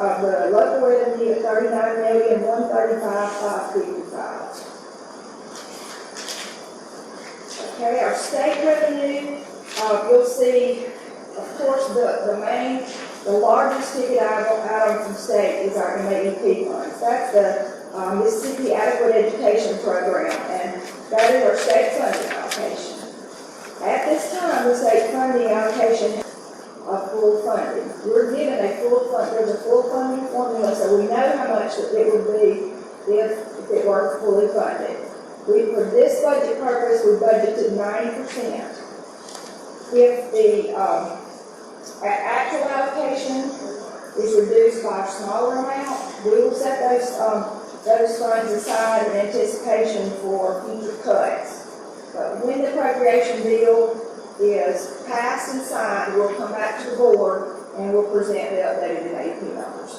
F: local revenue at $39,135,555. Okay, our state revenue, you'll see, of course, the largest ticket item from state is our MAEP funds. That's the Mississippi Adequate Education Program, and that is our state funding allocation. At this time, the state funding allocation of full funding. We're given there's a full funding formula, so we know how much it would be if it were fully funded. For this budget purpose, we budgeted 90%. If the actual allocation is reduced by a smaller amount, we will set those funds aside in anticipation for future cuts. But when the appropriation bill is passed and signed, we'll come back to the board and we'll present the updated AP numbers.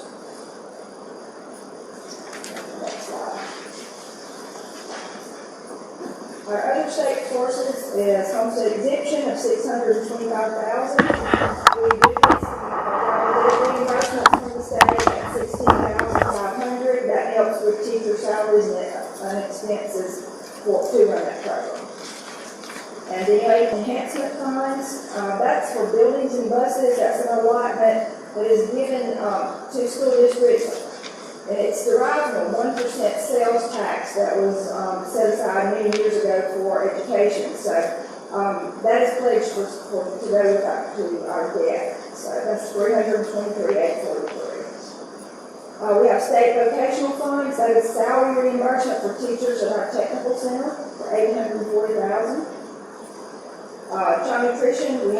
F: Next slide. Our other state sources is homestead exemption of $625,000. We do get some reimbursements from the state at $16,500. That helps with teacher salaries and expenses to run that program. And the enhancement funds, that's for buildings and buses. That's an allotment that is given to school districts. And it's derived from a 1% sales tax that was set aside many years ago for education. So that is pledged to go back to our debt. So that's $323,843. We have state vocational funds. That is salary reimbursement for teachers at our technical center for $840,000. Child nutrition, we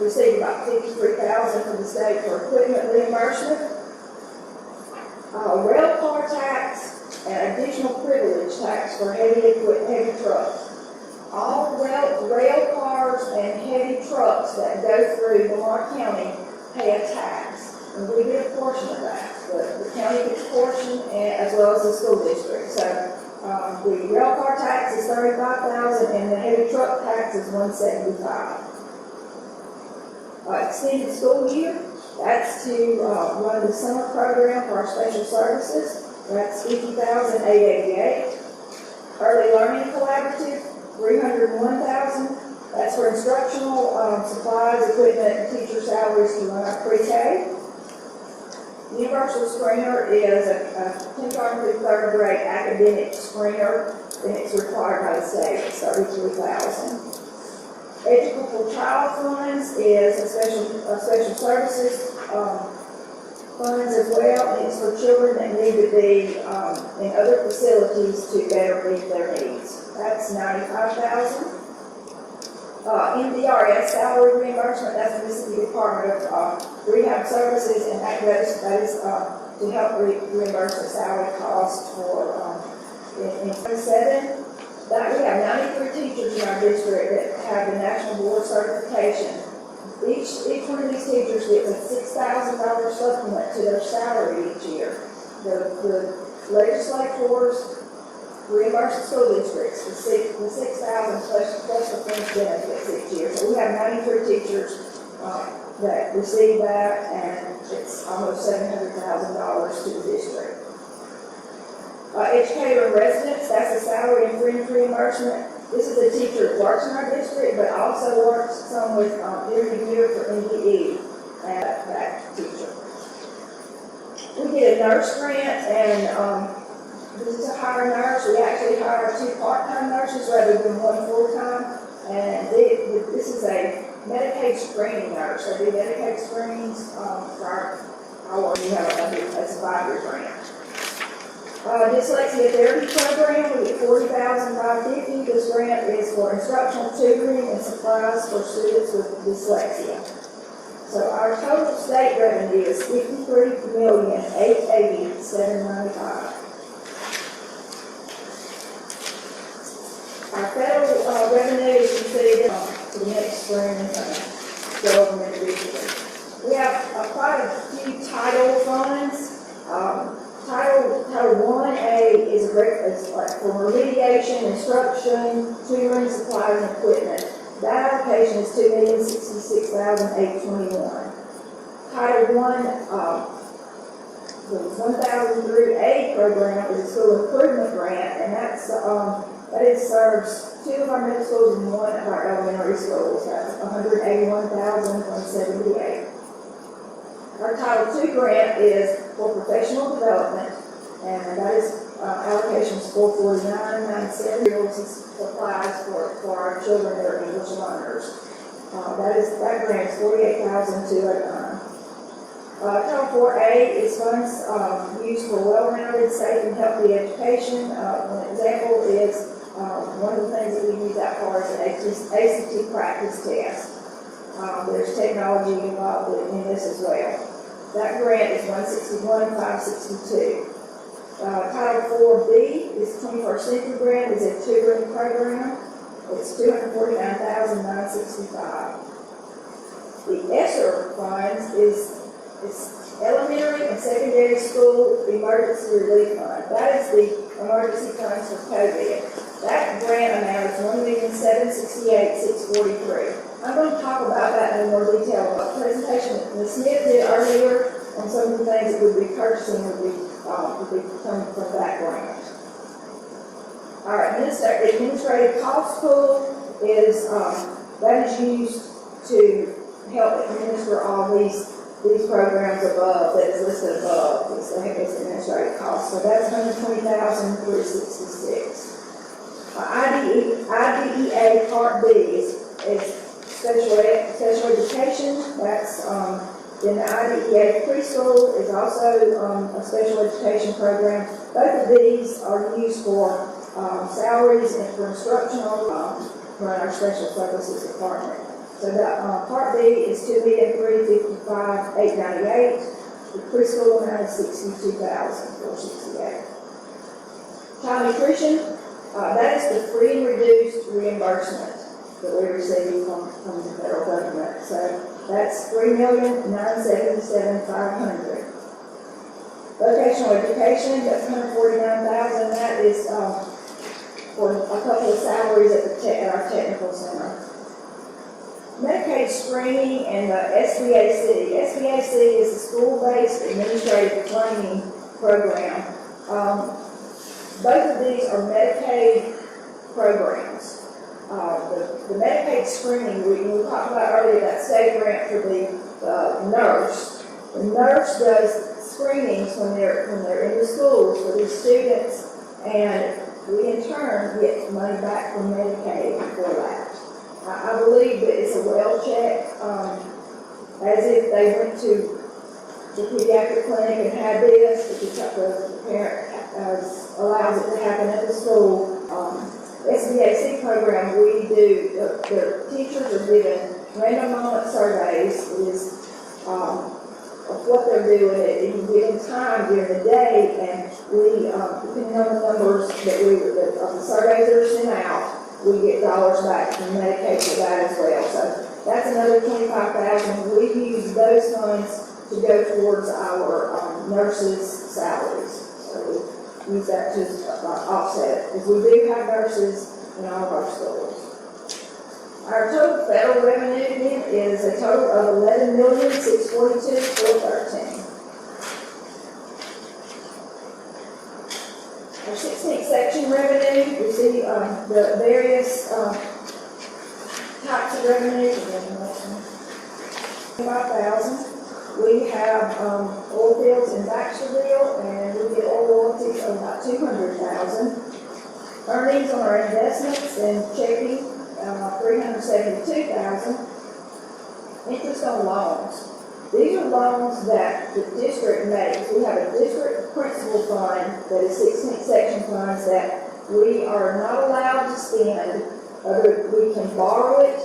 F: received about $53,000 from the state for equipment reimbursement. Rail car tax and additional privilege tax for heavy trucks. All rail cars and heavy trucks that go through Lamar County pay a tax, and we get a portion of that. The county gets a portion, as well as the school district. So the rail car tax is $35,000, and the heavy truck tax is $175,000. Extended school year. That's to run the summer program for our special services. That's $50,888. Early Learning Collaborative, $301,000. That's for instructional supplies, equipment, and teacher salaries to run our pre-K. Universal Screener is a kindergarten through third grade academic screener, and it's required by the state. It's $33,000. Educational Child Funds is a special services funds as well, and it's for children that need to be in other facilities to better meet their needs. That's $95,000. MDRS salary reimbursement, that's the Mississippi Department of Rehab Services, and that is to help reimburse the salary cost for, in 7, that we have 93 teachers in our district that have the National Board certification. Each one of these teachers gets a $6,000 supplement to their salary each year. The legislators reimburse the school districts the $6,000 plus the fringe benefits each year. So we have 93 teachers that receive that, and it's almost $700,000 to the district. Educator in residence, that's a salary and fringe reimbursement. This is a teacher that works in our district, but also works some with during the year for NDE and that teacher. We get a nurse grant, and this is a hire nurse. We actually hire 2 part-time nurses rather than 1 full-time. And this is a Medicaid screening nurse. They do Medicaid screenings for our we have a 5-year grant. Dyslexia therapy program, we get $40,550. This grant is for instructional tutoring and supplies for students with dyslexia. So our total state revenue is $53,880,795. Our federal revenue, you can see for the next screen, go over them individually. We have quite a few title funds. Title 1A is like for remediation, instruction, tutoring, supplies, and equipment. That allocation is $2,066,821. Title 1, the 1003A program is a school improvement grant, and that it serves 2 of our middle schools and 1 of our elementary schools. That's $181,178. Our Title II grant is for professional development, and that is allocations $449,970 supplies for our children that are English learners. That grant is $48,209. Title 4A is funds used for well-rounded, safe, and healthy education. An example is one of the things that we use that for is an ACT practice test. There's technology involved in this as well. That grant is $161,562. Title 4B is 21st Century Grant, is a tutoring program. It's $249,965. The ESSER funds is elementary and secondary school emergency relief fund. That is the emergency funds for COVID. That grant amount is $1,768,643. I'm going to talk about that in more detail. But the presentation that Ms. Smith did earlier on some of the things that we'd be purchasing would be coming from that grant. All right, administrative cost pool is that is used to help administer all these programs above that is listed above. It's administrative cost. So that's $120,366. IDEA Part B is special education. That's in the IDEA preschool is also a special education program. Both of these are used for salaries and for instructional run our special services department. So that Part B is $2,355,898. The preschool amount is $62,468. Child nutrition, that is the free and reduced reimbursement that we receive from the federal government. So that's $3,977,500. Vocational education, that's $149,000. That is for a couple of salaries at our technical center. Medicaid screening and the SBAC. SBAC is a school-based administrative training program. Both of these are Medicaid programs. The Medicaid screening, we talked about earlier that state grant for the nurse. The nurse does screenings when they're in the schools for these students, and we in turn get money back from Medicaid for that. I believe that it's a well check, as if they went to the pediatric clinic and had this, the parent has allows it to happen at the school. SBAC program, we do, the teachers are given random moment surveys, of what they're doing at any given time during the day, and we, depending on the numbers of the surveys that are sent out, we get dollars back from Medicaid for that as well. So that's another $25,000. We use those funds to go towards our nurses' salaries. So we use that to offset it, because we do have nurses in all of our schools. Our total federal revenue then is a total of $11,642,413. Our 16th section revenue, you see the various types of revenue. $25,000. We have oil fields in Baxterville, and we get oil royalties of about $200,000. Earnings on our investments and checking, $372,000. Interest on loans. These are loans that the district makes. We have a district principal fund that is 16th section funds that we are not allowed to spend. We can borrow it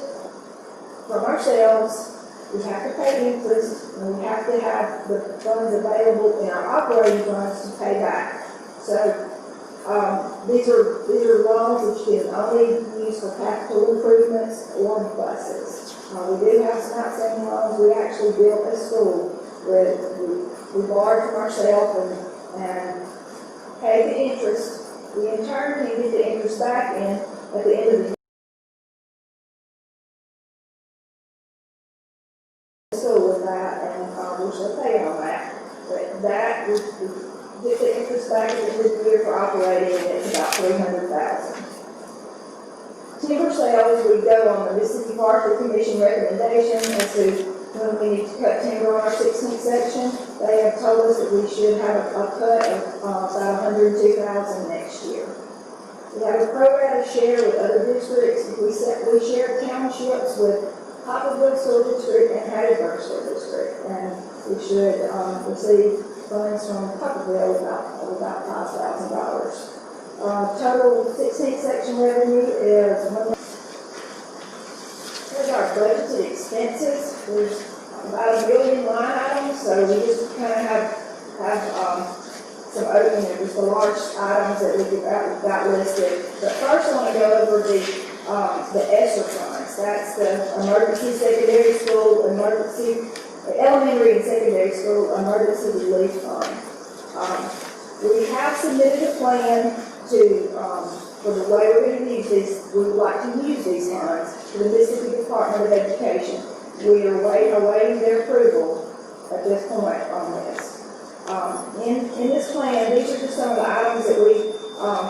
F: from ourselves. We have to pay interest, and we have to have the funds available in our operating funds to pay back. So these are loans that you can only use for capital improvements or buses. We do have some outstanding loans. We actually built a school where we borrowed from ourselves and paid the interest. We in turn can get the interest back in at the end of the year. School with that, and we're still paying on that. But that we get the interest back at the end of the year for operating, and it's about $300,000. Timber sales, we go on the Mississippi Forestry Commission recommendation as to when we need to cut timber on our 16th section. They have told us that we should have a cut of about $102,000 next year. We have a pro rata share with other districts. We share townships with Poplarville School District and Hattiesburg School District, and we should receive funds from Poplarville about $5,000. Total 16th section revenue is here's our budgeted expenses. There's about 1 million line items, so we just kind of have some other, just the large items that we've got listed. But first I want to go over the ESSER funds. That's the Emergency Secondary School, Elementary and Secondary School Emergency Relief Fund. We have submitted a plan for the way we're going to use these. We would like to use these funds to the Mississippi Department of Education. We are awaiting their approval at this point on this. In this plan, these are just some of the items that we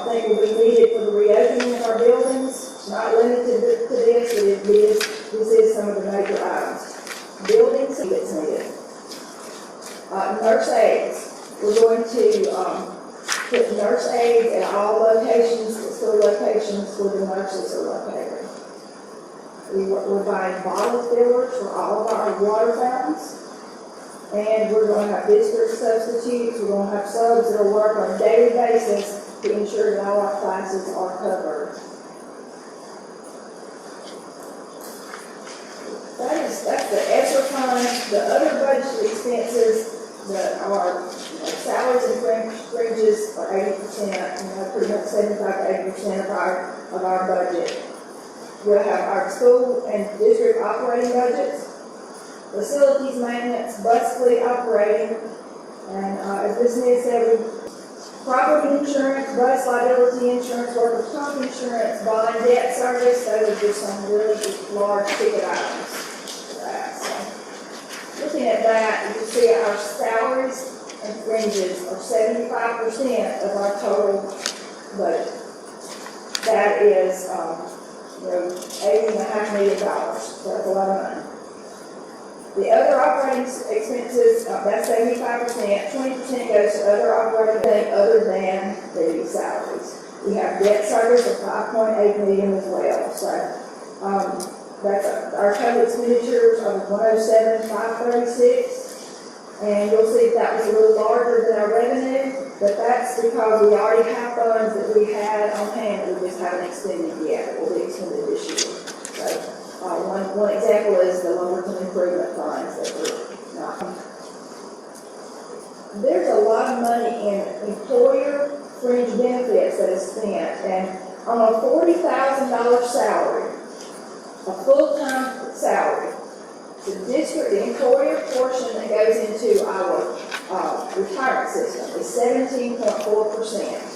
F: think will be needed for the reopening of our buildings. Not limited to this, but this is some of the major items. Buildings that's needed. Nurse aides. We're going to put nurse aides at all locations, school locations where the nurses are located. We're buying bottle fillers for all of our water fountains. And we're going to have district substitutes. We're going to have subs that will work on a daily basis to ensure that all our classes are covered. That's the ESSER fund. The other budget expenses that are salaries and fringes are 80%, pretty much 75 to 80% of our budget. We'll have our school and district operating budgets, facilities maintenance, bus fleet operating, and as Ms. Smith said, property insurance, bus liability insurance, workers' comp insurance, bond debt service. Those are just some really large ticket items for that. So, looking at that, you can see our salaries and fringes are 75% of our total budget. That is, $80.5 million. So that's a lot of money. The other operating expenses, that's 75%. 20% goes to other operating things other than the salaries. We have debt service of $5.8 million as well. So that's our total expenditures of $107,536. And you'll see that was a little larger than our revenue. But that's because we already have funds that we had on hand, we just haven't extended yet, it will be extended this year. So, one example is the Lumberton improvement funds that we're not. There's a lot of money in employer fringe benefits that is spent, and on a $40,000 salary, a full-time salary, the employer portion that goes into our retirement system is 17.4%.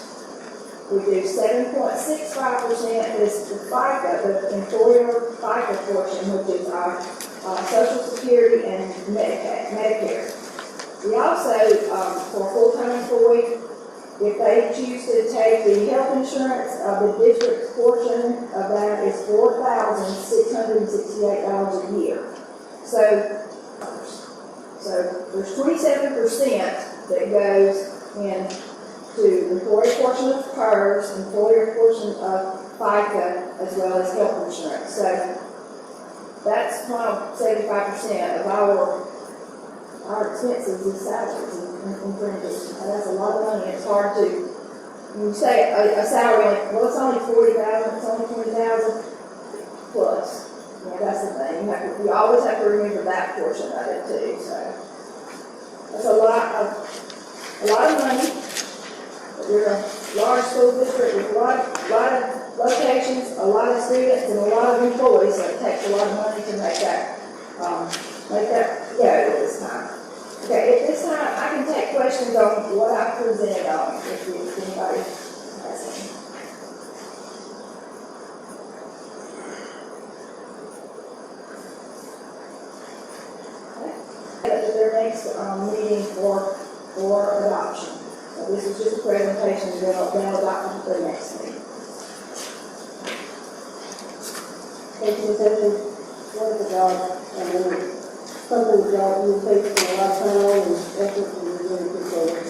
F: We do 7.65% is the FICA, the employer FICA portion, which is our Social Security and Medicare. We also, for a full-time employee, if they choose to take the health insurance, the district's portion of that is $4,668 a year. So there's 27% that goes into employer portion of PERS, employer portion of FICA, as well as health insurance. So that's 75% of our expenses is salaries and fringes. That's a lot of money. It's hard to, you say a salary, well, it's only $40,000, it's only $20,000 plus. Yeah, that's the thing. You always have to remember that portion of it too. So that's a lot of money. But we're a large school district with a lot of locations, a lot of students, and a lot of employees. So it takes a lot of money to make that go at this time. Okay, at this time, I can take questions on what I presented on, if anybody has any. Okay. Their next meeting for adoption. So this is just a presentation, they'll adopt it for the next meeting.
A: Thank you, Ms. Evans. Wonderful job. Something that you take a lot of time on and effort, and we really appreciate it.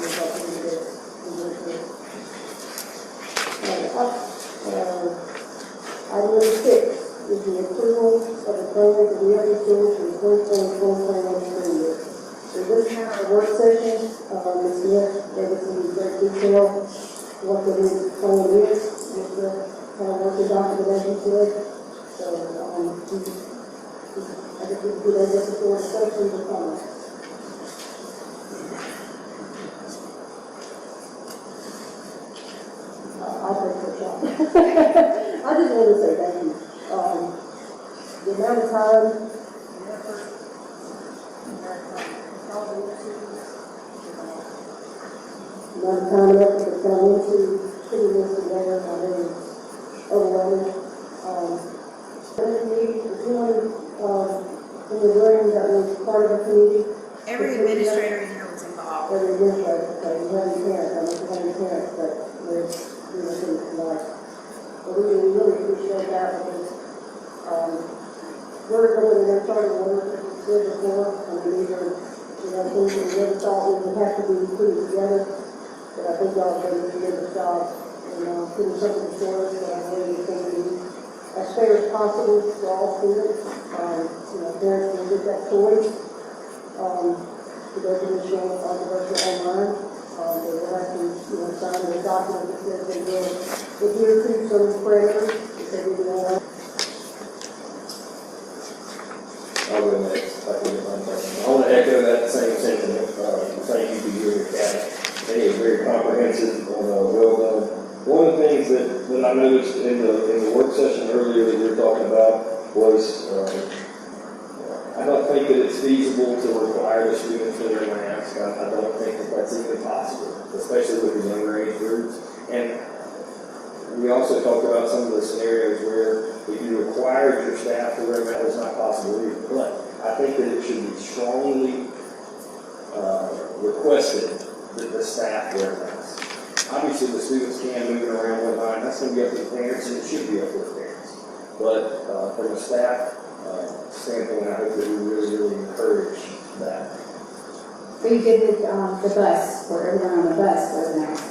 A: Item number 6 is the approval of the plans of the other schools for the 2024 school year. So this is a work session. Ms. Smith gave us some great detail what the new plan is, with the kind of working document as you said. So I guess we can do that just before questions or comments. I'll take the shot. I just want to say thank you. The amount of time and effort that's gone into putting this together, I mean, overwhelming. In the room that was part of the committee.
D: Every administrator in here was involved.
A: Every administrator, okay, you have any parents, I know you have any parents, but we're doing things tonight. But we really appreciate that because, we're going to get started with what we did before, and these are, things that we never thought we would have to be put together. But I think y'all have done a good job in, putting something before us that I know is going to be as fair as possible for all students. Parents will get that choice to go to the show on the virtual online. They will have to, sign the document that says they will adhere to some parameters if they do that.
E: I'll go next. I want to echo that same sentiment. Thank you to you and your cabinet. They are very comprehensive and well done. One of the things that I noticed in the work session earlier that you were talking about was I don't think that it's feasible to require the students to wear masks. I don't think that that's even possible, especially with the younger age groups. And we also talked about some of the scenarios where if you required your staff to wear masks, it's not possible either. But I think that it should be strongly requested that the staff wear masks. Obviously, the students can move around one line. That's going to be up to the parents, and it should be up to the parents. But from a staff standpoint, I hope that we really encourage that.
G: So you did the bus, for everyone on the bus wears a mask?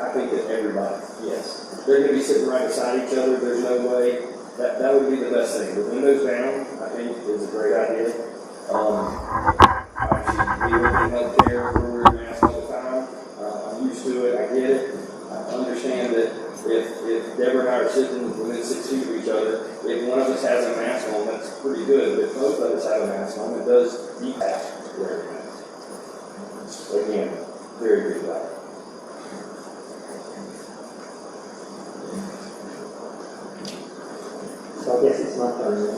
E: I think that everybody, yes. They're going to be sitting right beside each other. There's no way. That would be the best thing. The windows down, I think, is a great idea. Obviously, we work in healthcare where we're masked all the time. I'm used to get it. I understand that if Deborah and I are sitting within 6 feet of each other, if one of us has a mask on, that's pretty good. But if both of us have a mask on, it does impact wearing a mask. Again, very good job.
B: So I guess it's my turn now.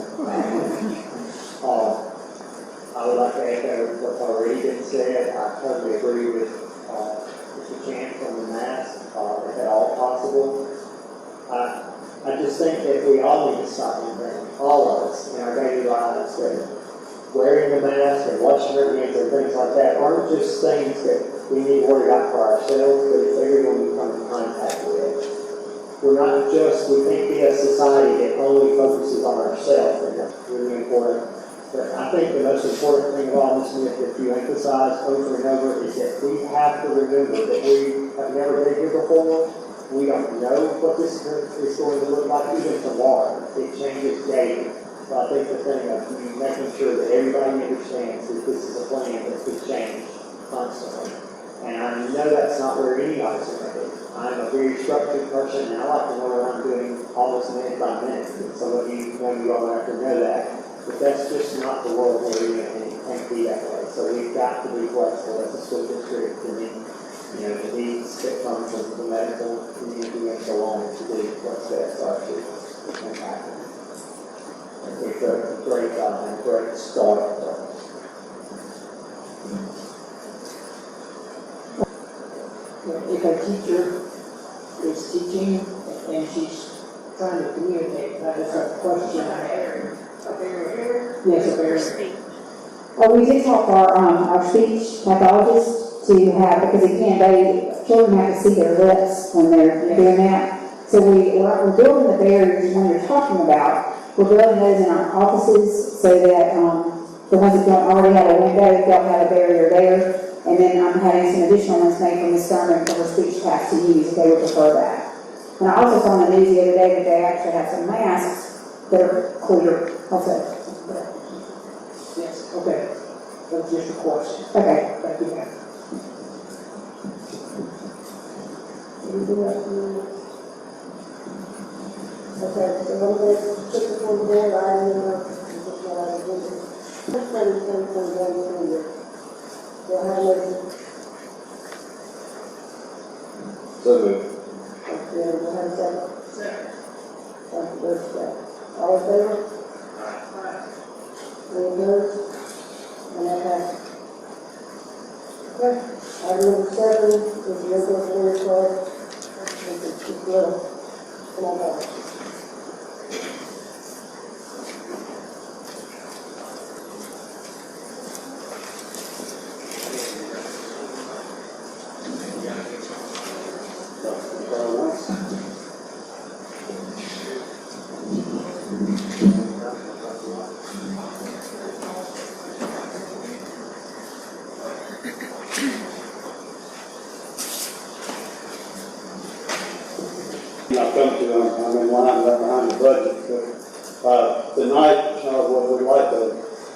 B: I would like to echo what's already been said. I totally agree with Mr. Chance on the mask, if at all possible. I just think that we all need to stop one thing, all of us in our daily lives, that wearing the mask and washing our hands and things like that aren't just things that we need to worry about for ourselves, but it's everyone we come in contact with. We're not just, we can't be a society that only focuses on ourselves, and that's really important. But I think the most important thing of all, Ms. Smith, that you emphasize over and over is that we have to remember that we have never been here before. We don't know what this is going to look like even tomorrow. It changes daily. So I think the thing of making sure that everybody understands that this is a plan that could change constantly. And I know that's not where anybody's going to be. I'm a very structured person, and I like to know what I'm doing almost minute by minute. And some of you know you all have to know that. But that's just not the world we're in, and it can't be that way. So we've got to be flexible as a school district to meet, the needs that come from the medical community and so on to do what's best for our students and faculty. It's a great start for us.
H: If a teacher is teaching and she's trying to communicate, that is a question I have. A barrier? Yes, a barrier.
G: Well, we did talk to our speech pathologist to have, because again, children have to see their lips when they're doing that. So we're building the barriers when you're talking about. We're building those in our offices so that the ones that don't already have a window don't have a barrier there. And then I'm having some additional ones made from Ms. Thurman for her speech class to use if they would prefer that. And I also saw on the news the other day that they actually have some masks that are clear also.
H: Yes, okay. That's just a question.
G: Okay.
H: Thank you, ma'am.
A: Anything else? Okay, so one day, put this on the board, I don't know, just what I was doing. Let's say it's going to go in here. Do I have a motion?
E: So moved.
A: Okay, do I have a second? Second. All in favor? Any opposed? And that passes. Okay, item number 7 is the local board card. It's little. Come on, guys.
I: I've come to, I'm in line right behind the budget, but tonight, what we'd like to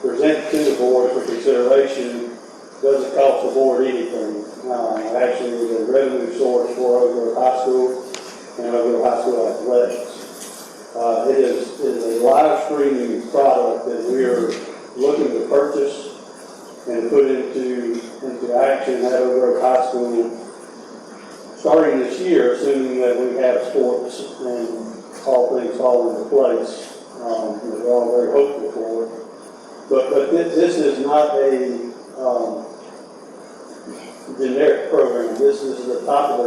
I: present to the board for consideration doesn't cost the board anything. Actually, it's a revenue source for Oak Grove High School and Oak Grove High School athletics. It is a live streaming product that we are looking to purchase and put into action at Oak Grove High School starting this year, assuming that we have sports and all things fall into place. We're all very hopeful for it. But this is not a generic program. This is the top of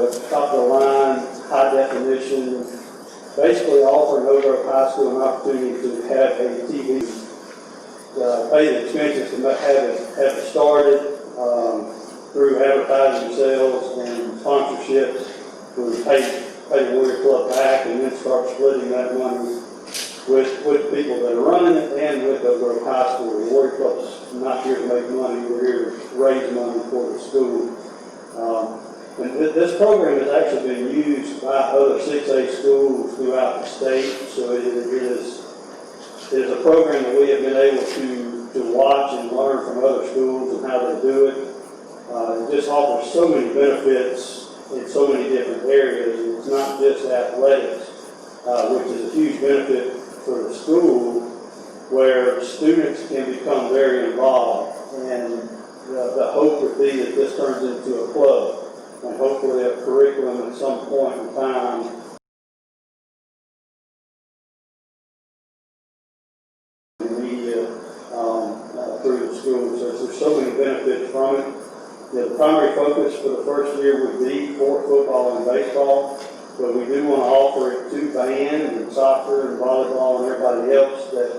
I: the line, high definition, basically offering Oak Grove High School an opportunity to have a TV, pay the expenses to have it started through advertising, sales, and sponsorships. We pay the Warrior Club back and then start splitting that money with people that are running it and with Oak Grove High School. The Warrior Club's not here to make money, we're here to raise money for the school. And this program has actually been used by other 6A schools throughout the state, so it is a program that we have been able to watch and learn from other schools and how they do it. It just offers so many benefits in so many different areas. It's not just athletics, which is a huge benefit for the school, where students can become very involved. And the hope would be that this turns into a club, and hopefully a curriculum at some point in time. Media through the school, so there's so many benefits from it. The primary focus for the first year would be for football and baseball, but we do want to offer it to band and soccer and volleyball and everybody else that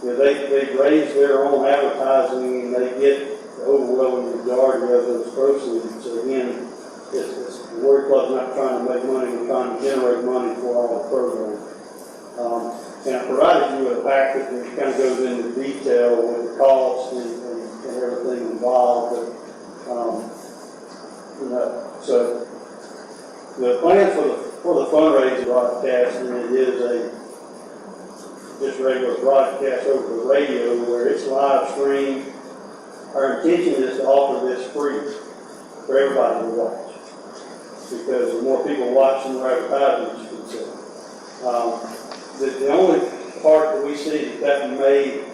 I: they raise their own advertising and they get the overwhelming majority of those proceeds. So again, the Warrior Club's not trying to make money, we're trying to generate money for all the programs. And I provided you with a packet that kind of goes into detail with the costs and everything involved. But, so the plan for the fundraising broadcast, and it is a just regular broadcast over the radio where it's live streamed. Our intention is to offer this free for everybody to watch, because the more people watch, the more advertisements you can see. The only part that we see that may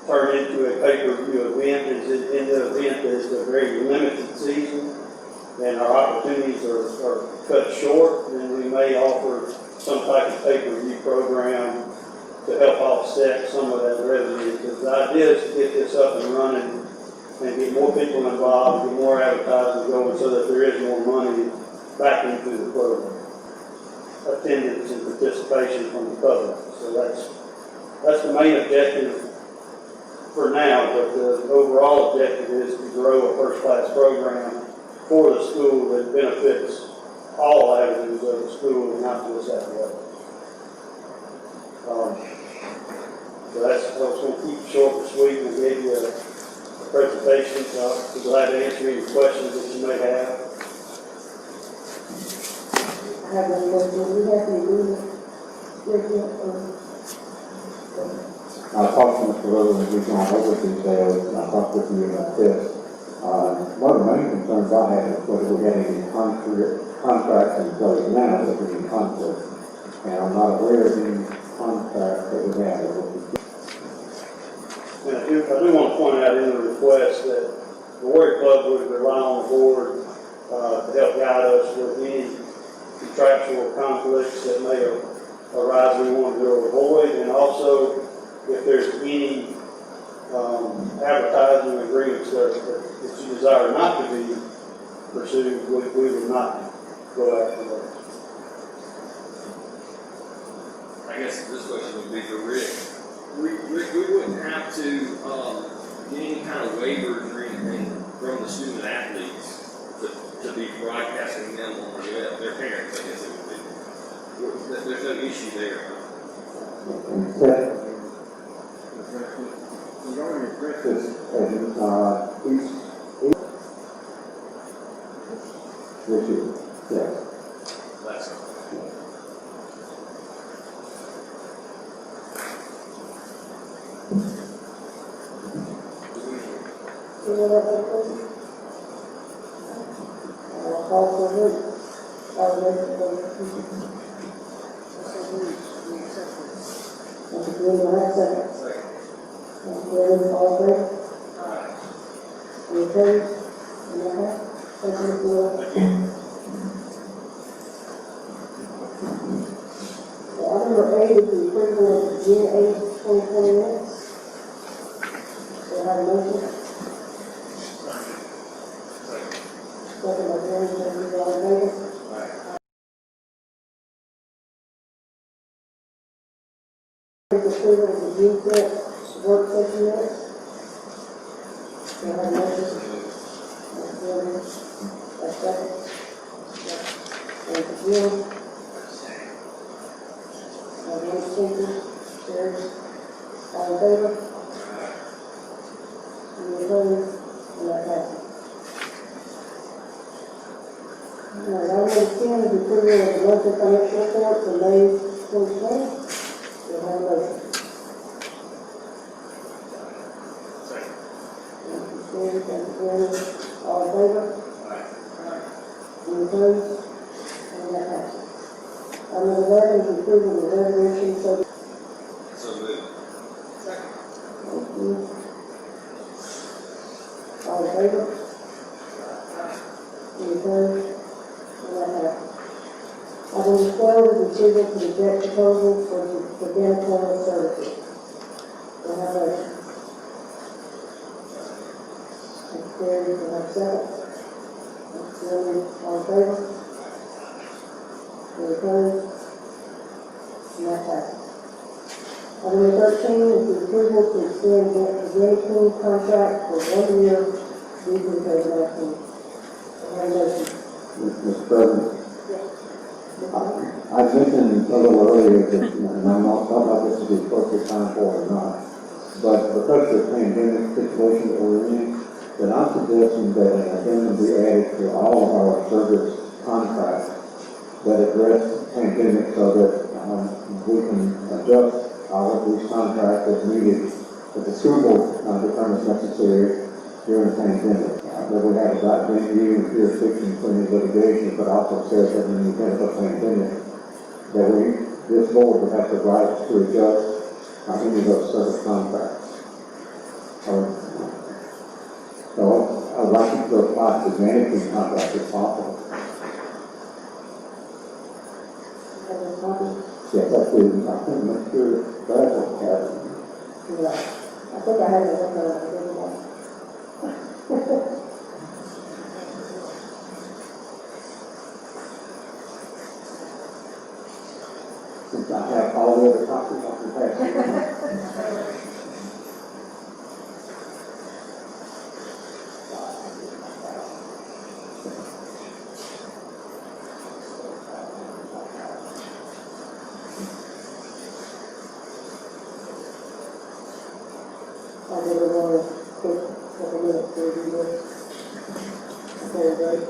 I: turn into a pay-per-view event is that in the event is a very limited season and our opportunities are cut short, then we may offer some type of pay-per-view program to help offset some of that revenue. Because the idea is to get this up and running and get more people involved, get more advertising going so that there is more money back into the program. Attendance and participation from the public. So that's the main objective for now, but the overall objective is to grow a first-class program for the school that benefits all avenues of the school and not just athletics. So I was going to keep it short and sweet and give you a presentation. So I'll be glad to answer any questions that you may have.
A: I have one question. We have to agree
J: I talked to Mr. Rose and we've gone over details, and I talked with you about this. One of the main concerns I had was whether we had any contracts in place now that we're in conflict. And I'm not aware of any contracts that we have.
I: And I do want to point out in the request that the Warrior Club would rely on the board to help guide us with any contractual conflicts that may arise we want to avoid, and also if there's any advertising agreements that you desire not to be pursued, we would not go after those.
K: I guess this question would be for Rick. We wouldn't have to get any kind of waivers or anything from the student athletes to be broadcasting them on the web. Their parents, I guess it would be. There's no issue there.
J: Regarding Chris, yes.
K: That's
A: Anyone else have a question? I'll call for a vote. All those in favor? Mr. Green, will have a second. Mr. Green, all in favor? Any opposed? Any other? Thank you, Mr. Will. Item number 8 is the approval of June 8, 2020 minutes. Do I have a motion? Second by James, all in favor? Approval of the June 6th work session minutes. Do I have a motion? A second. Thank you. Any abstentions? Carries. All in favor? Any opposed? And that passes. All right, item number 10 is the approval of the monthly financial report for May 2020. Do I have a motion? Thank you, Steve. Thank you, Brandon. All in favor? Any opposed? And that passes. Item number 11 is approval of the resolution, so.
K: So moved.
A: Thank you. All in favor? Any opposed? And that passes. Item number 12 is approval to reject proposals for janitorial services. Do I have a motion? That's carried. Do I have a second? That's carried. All in favor? Any opposed? And that passes. Item number 13 is the approval to extend the King contract for 1 year due to COVID-19. Do I have a motion?
J: Mr. President, I mentioned a little earlier that, and I'm not talking about this to be appropriate time for it or not, but because of the pandemic situation that we're in, that I'm suggesting that an addendum be added to all of our service contracts that address the pandemic so that we can adjust all of these contracts as needed, that the school board determines necessary during the pandemic. That we have about venue and jurisdiction for any litigation, but also says that in the event of a pandemic, that this board would have the right to adjust any of those service contracts. So I'd like it to apply to managing contracts if possible.
A: Have a copy?
J: Yes, I do. I think Mr. Bradford has it.
A: Yeah. I think I have it on the other one.
J: Since I have all the other copies, I can pass it.
A: I'll give everyone a quick couple minutes to review this. Okay, great.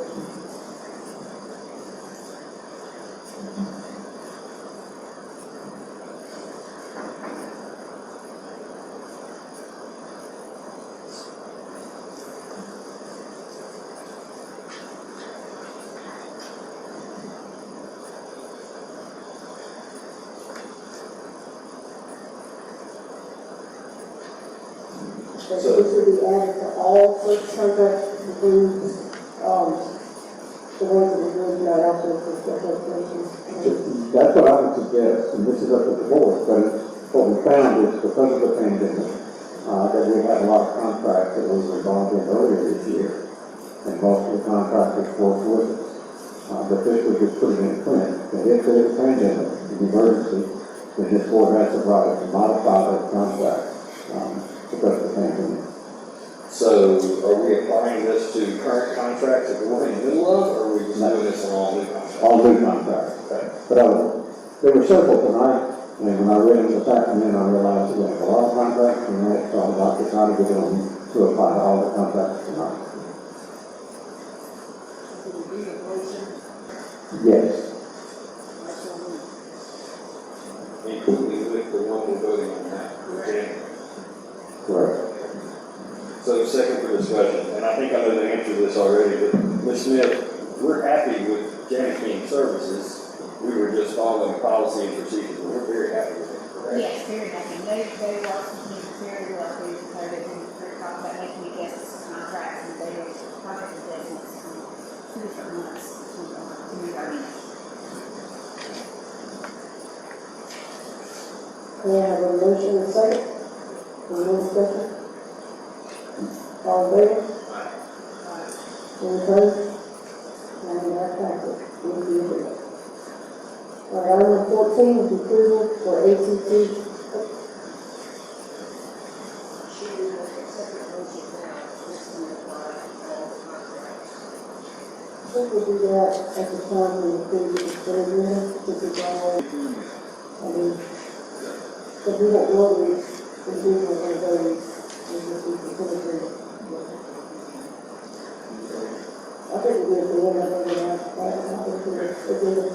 A: So this will be added to all service contracts, includes, the ones that we're doing tonight also for special education.
J: That's what I would suggest, and this is up to the board, but what we found is because of the pandemic, that we had a lot of contracts that we were involved in earlier this year, and most of the contractors worked with us. But this was just putting in print, that if there is a pandemic, an emergency, then this board has the right to modify those contracts, because of the pandemic.
K: So are we applying this to current contracts that we're in the middle of, or are we just doing this on all new contracts?
J: All new contracts.
K: Okay.
J: But there were several tonight, and when I read them this afternoon, I realized that we have a lot of contracts tonight, so I'd like to try to get them to apply to all the contracts tonight. Yes.
K: Including with the one we're voting on now. Okay.
J: Correct.
K: So second for discussion, and I think I know the answer to this already, but Ms. Smith, we're happy with Janet King Services. We were just following policy and procedures, and we're very happy with it, correct?
D: Yes, very happy. They work with me very well. They've been very talking about making me guess contracts, and they have contracted business 2 different months to meet our needs.
A: May I have a motion and a second? Any more discussion? All in favor? Any opposed? And that passes. Thank you. All right, item number 14 is approval for ACT. I think we'll do that at the time we approve the agreement, which is always, I mean, but we don't know the individual of those, we just need to put it in. I think we'll do it the end of the night, I think we'll do it.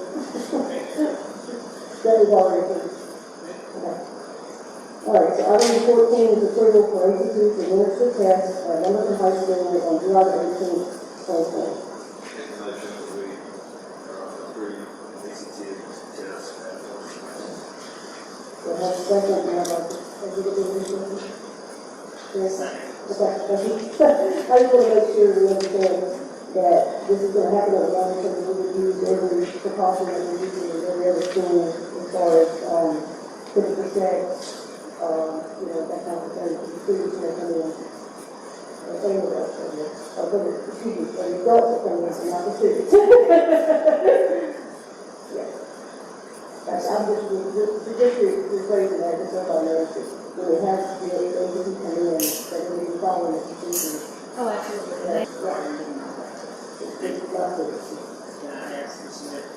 A: That is already approved. Okay. All right, so item 14 is approval for ACT to administer tests at Lamar High School on July 18th, 2020.
K: Make a motion that we
A: have a second, and I'd like to, have you got any questions? Yes. Okay, thank you. I just want to make sure we understand that this is going to happen at one, so we would use every precaution that we're using in every other school as far as, typical checks, that kind of thing, the students may come in. Excuse me, the adults are coming in, not the students. Yeah. I'm just rephrasing that, just so I know that when we have the agency come in, that we be following the procedures.
D: Oh, absolutely.
A: It's not the,
B: Can I ask you, Smith,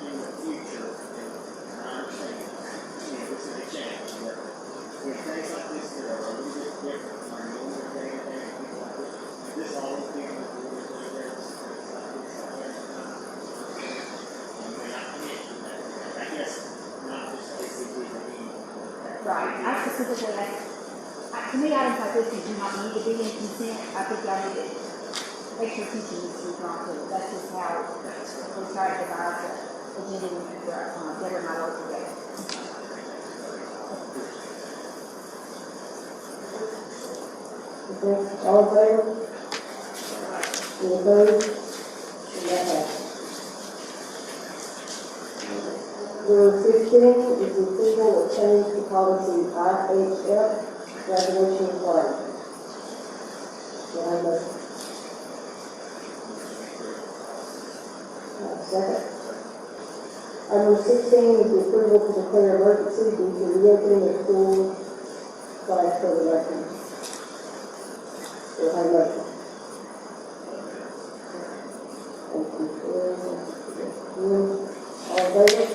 B: in the future, and I understand, this is a change, but when things like this that are a little bit different, are you going to take anything, things like this, is this all the things that we're going to do there, it's like this, like that, you may not commit to that, I guess, not just basically the need.
D: Right, I specifically, to me, items like this do not need to be in consent. I think y'all need to, extra teaching needs to be drawn to it. That's just how we try to devise the agenda for, better my local day.
A: okay, all in favor? Any opposed? And that passes. Number 15 is the approval of change to policy IHF, graduation requirement. Do I have a motion? Second. Item 16 is the approval to declare emergency due to reopening of schools / COVID-19. Do I have a motion? Thank you. All in favor?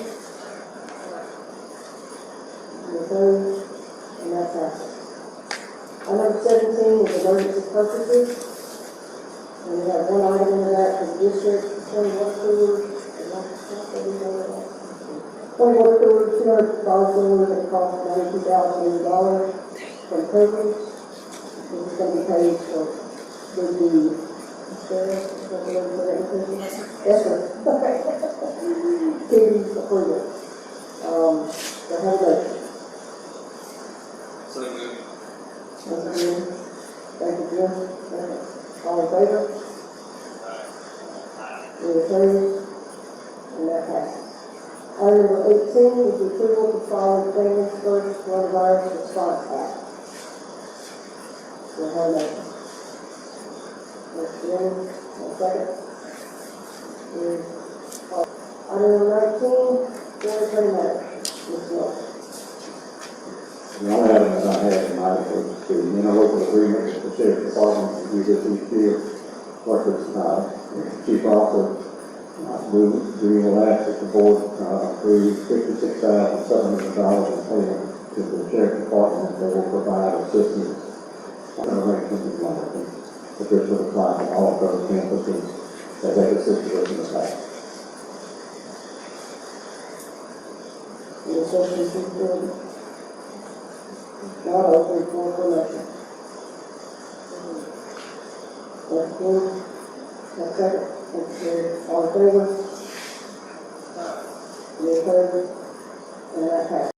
A: Any opposed? And that passes. Item 17 is emergency purchases. And we have one item in that for the district, 20 water coolers, 20 water coolers, 200 bottle coolers at a cost of $92,000 from Perkins. This is going to be paid for the Yes, sir. Katie's approval. So have a motion.
K: So moved.
A: Thank you, Jim. Thank you, Jim. All in favor? Any opposed? And that passes. Item number 18 is the approval to follow the Famous First Coronavirus Response Act. So have a motion. Mr. Jim, a second. Item number 19, Board matters. Ms. Wilson.
J: The only item that I had tonight was the interlocal agreement with the sheriff's department to use these field workers. Chief also we will ask that the board approve $56,700 in payment to the sheriff's department. They will provide assistance arrangements and monitoring. But this will apply to all of those campuses that have assisted us in the past.
A: Any questions from the board? Not open for motion. That's good. That's second. That's good. All in favor? Any opposed? And that passes.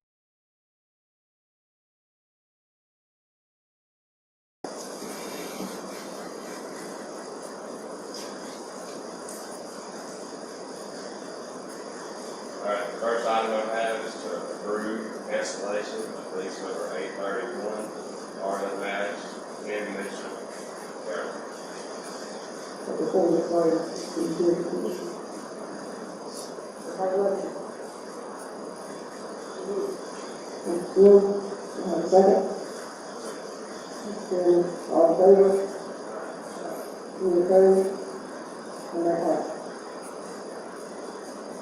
L: Alright, the first item I have is to approve cancellation of lease number 831, RL Match, ammunition, Carroll.
A: But before we get started, we do the commission. Have a motion. Thank you. Second. Then all in favor? Any opposed? And that passes.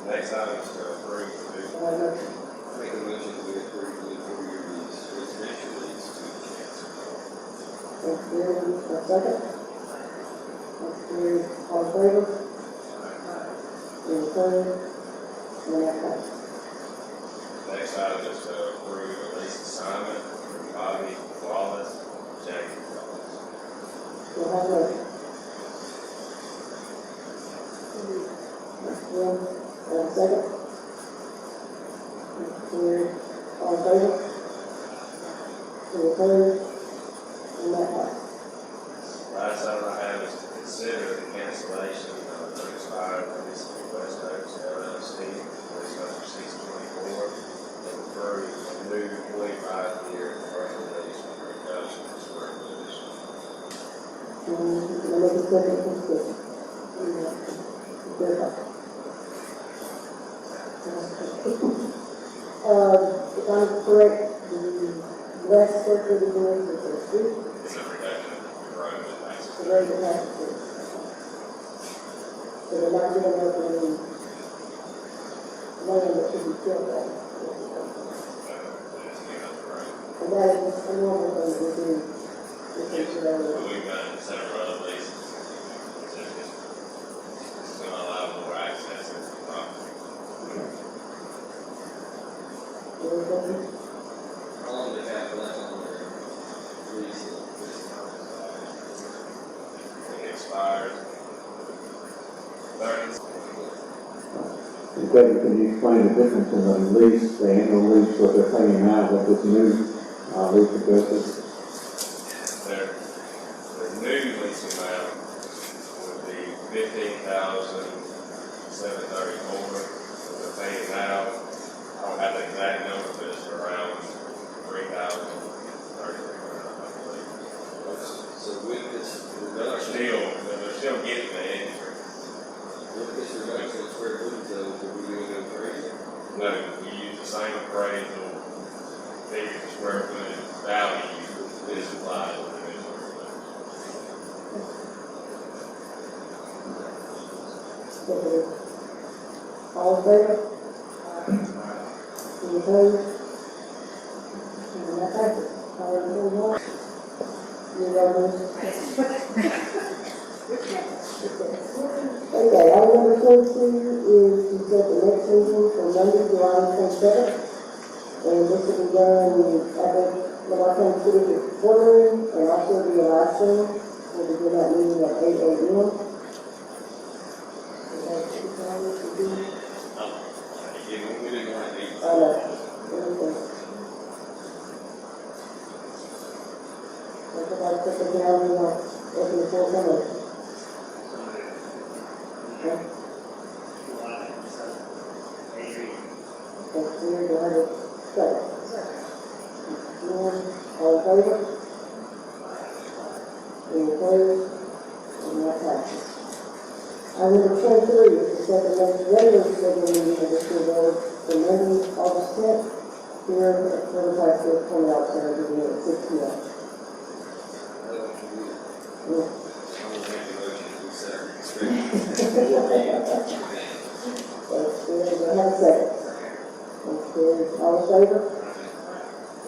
L: Next item is to approve the
A: Have a motion.
K: Make a motion to approve the 4-year lease, residential lease to cancel.
A: Thank you. A second. Thank you. All in favor? Any opposed? And that passes.
L: Next item is to approve a lease assignment from Bobby Wallace, James Wallace.
A: Do I have a motion? Thank you. And a second. Thank you. All in in favor? Any opposed? And that passes.
L: Last item I have is to consider the cancellation of the expired municipal bus notes LLC, case number 624, and refer a new 25-year commercial lease with reduction of square footage.
A: Let me just second for discussion. If I'm correct, the last square footage is the street,
L: It's a reduction of the road that makes
A: the
L: it.
A: road that has to. So they're not giving up any land that should be built on. And that is a normal thing to do.
L: We've done several other leases. It's going to allow more access to the property.
K: How long do they have left on their lease?
L: It expires 30.
J: Kevin, can you explain the difference in the lease, the annual lease, what they're paying now, what this new lease addresses?
L: Their new lease amount would be $15,734. What they're paying now, I don't have the exact number, but it's around $3,033, I believe.
K: So with this
L: They're still getting the increase.
K: with this reduction of square footage though, are we going to go crazy?
L: No, we use the same appraisal, figure the square footage value is applied to the new square footage.
A: All in favor? Any opposed? And that passes. All in favor? Any others? Okay, item number 22 is to set the next meeting for Monday, July 27th. And this will be done at the Lamar County School District boardroom and also the live stream. We'll begin that meeting at 8 a.m.
K: We didn't want to be.
A: I know. Everything. Everybody put them down, we want, open the floor for them. Okay, so we're going to have a second. All in favor? Any opposed? And that passes. Item number 23 is to set the next regular scheduled meeting of the school board for Monday, August 10th, here at River High School, 20 out Center, beginning at 6 p.m.
K: I will make the motion to set our expected.
A: We'll have a second. Okay, all in favor?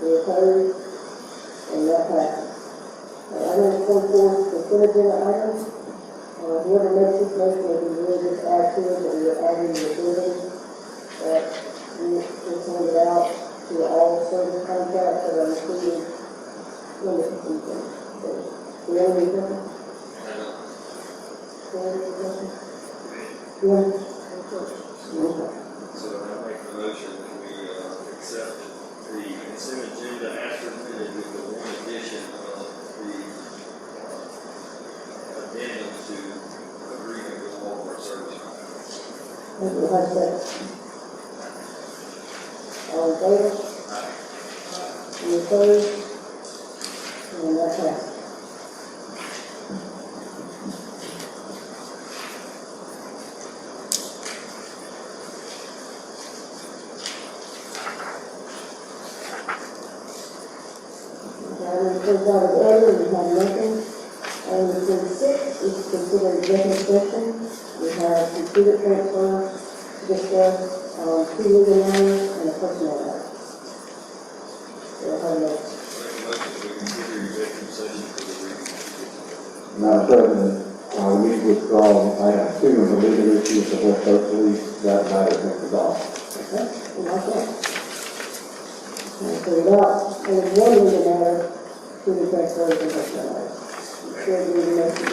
A: Any opposed? And that passes. Item number 24 is consent agenda items. Whoever makes this motion, if you really just add to it, that we are adding the building that we just handed out to all service contracts that are included in the consent agenda. Do you have any questions? Yeah.
K: So I make the motion that we accept the consent agenda as presented with the one addition of the addendum to agreement with Walmart service contracts.
A: Thank you, Vice President. All in favor? Any opposed? And that passes. Comes out of order, we have nothing. Item number 26 is to consider executive session. We have computer transfer to discuss, 2 legal matters and a personnel matter. So I have no.
K: Make a motion that we consider executive session for the reading.
J: Madam President, we need to withdraw item 2 of the legal issues of West Coast Police, that matter has been resolved.
A: Okay, we like that. So without, there's one legal matter, to the transfer of the personnel matter. Sure, we need to make the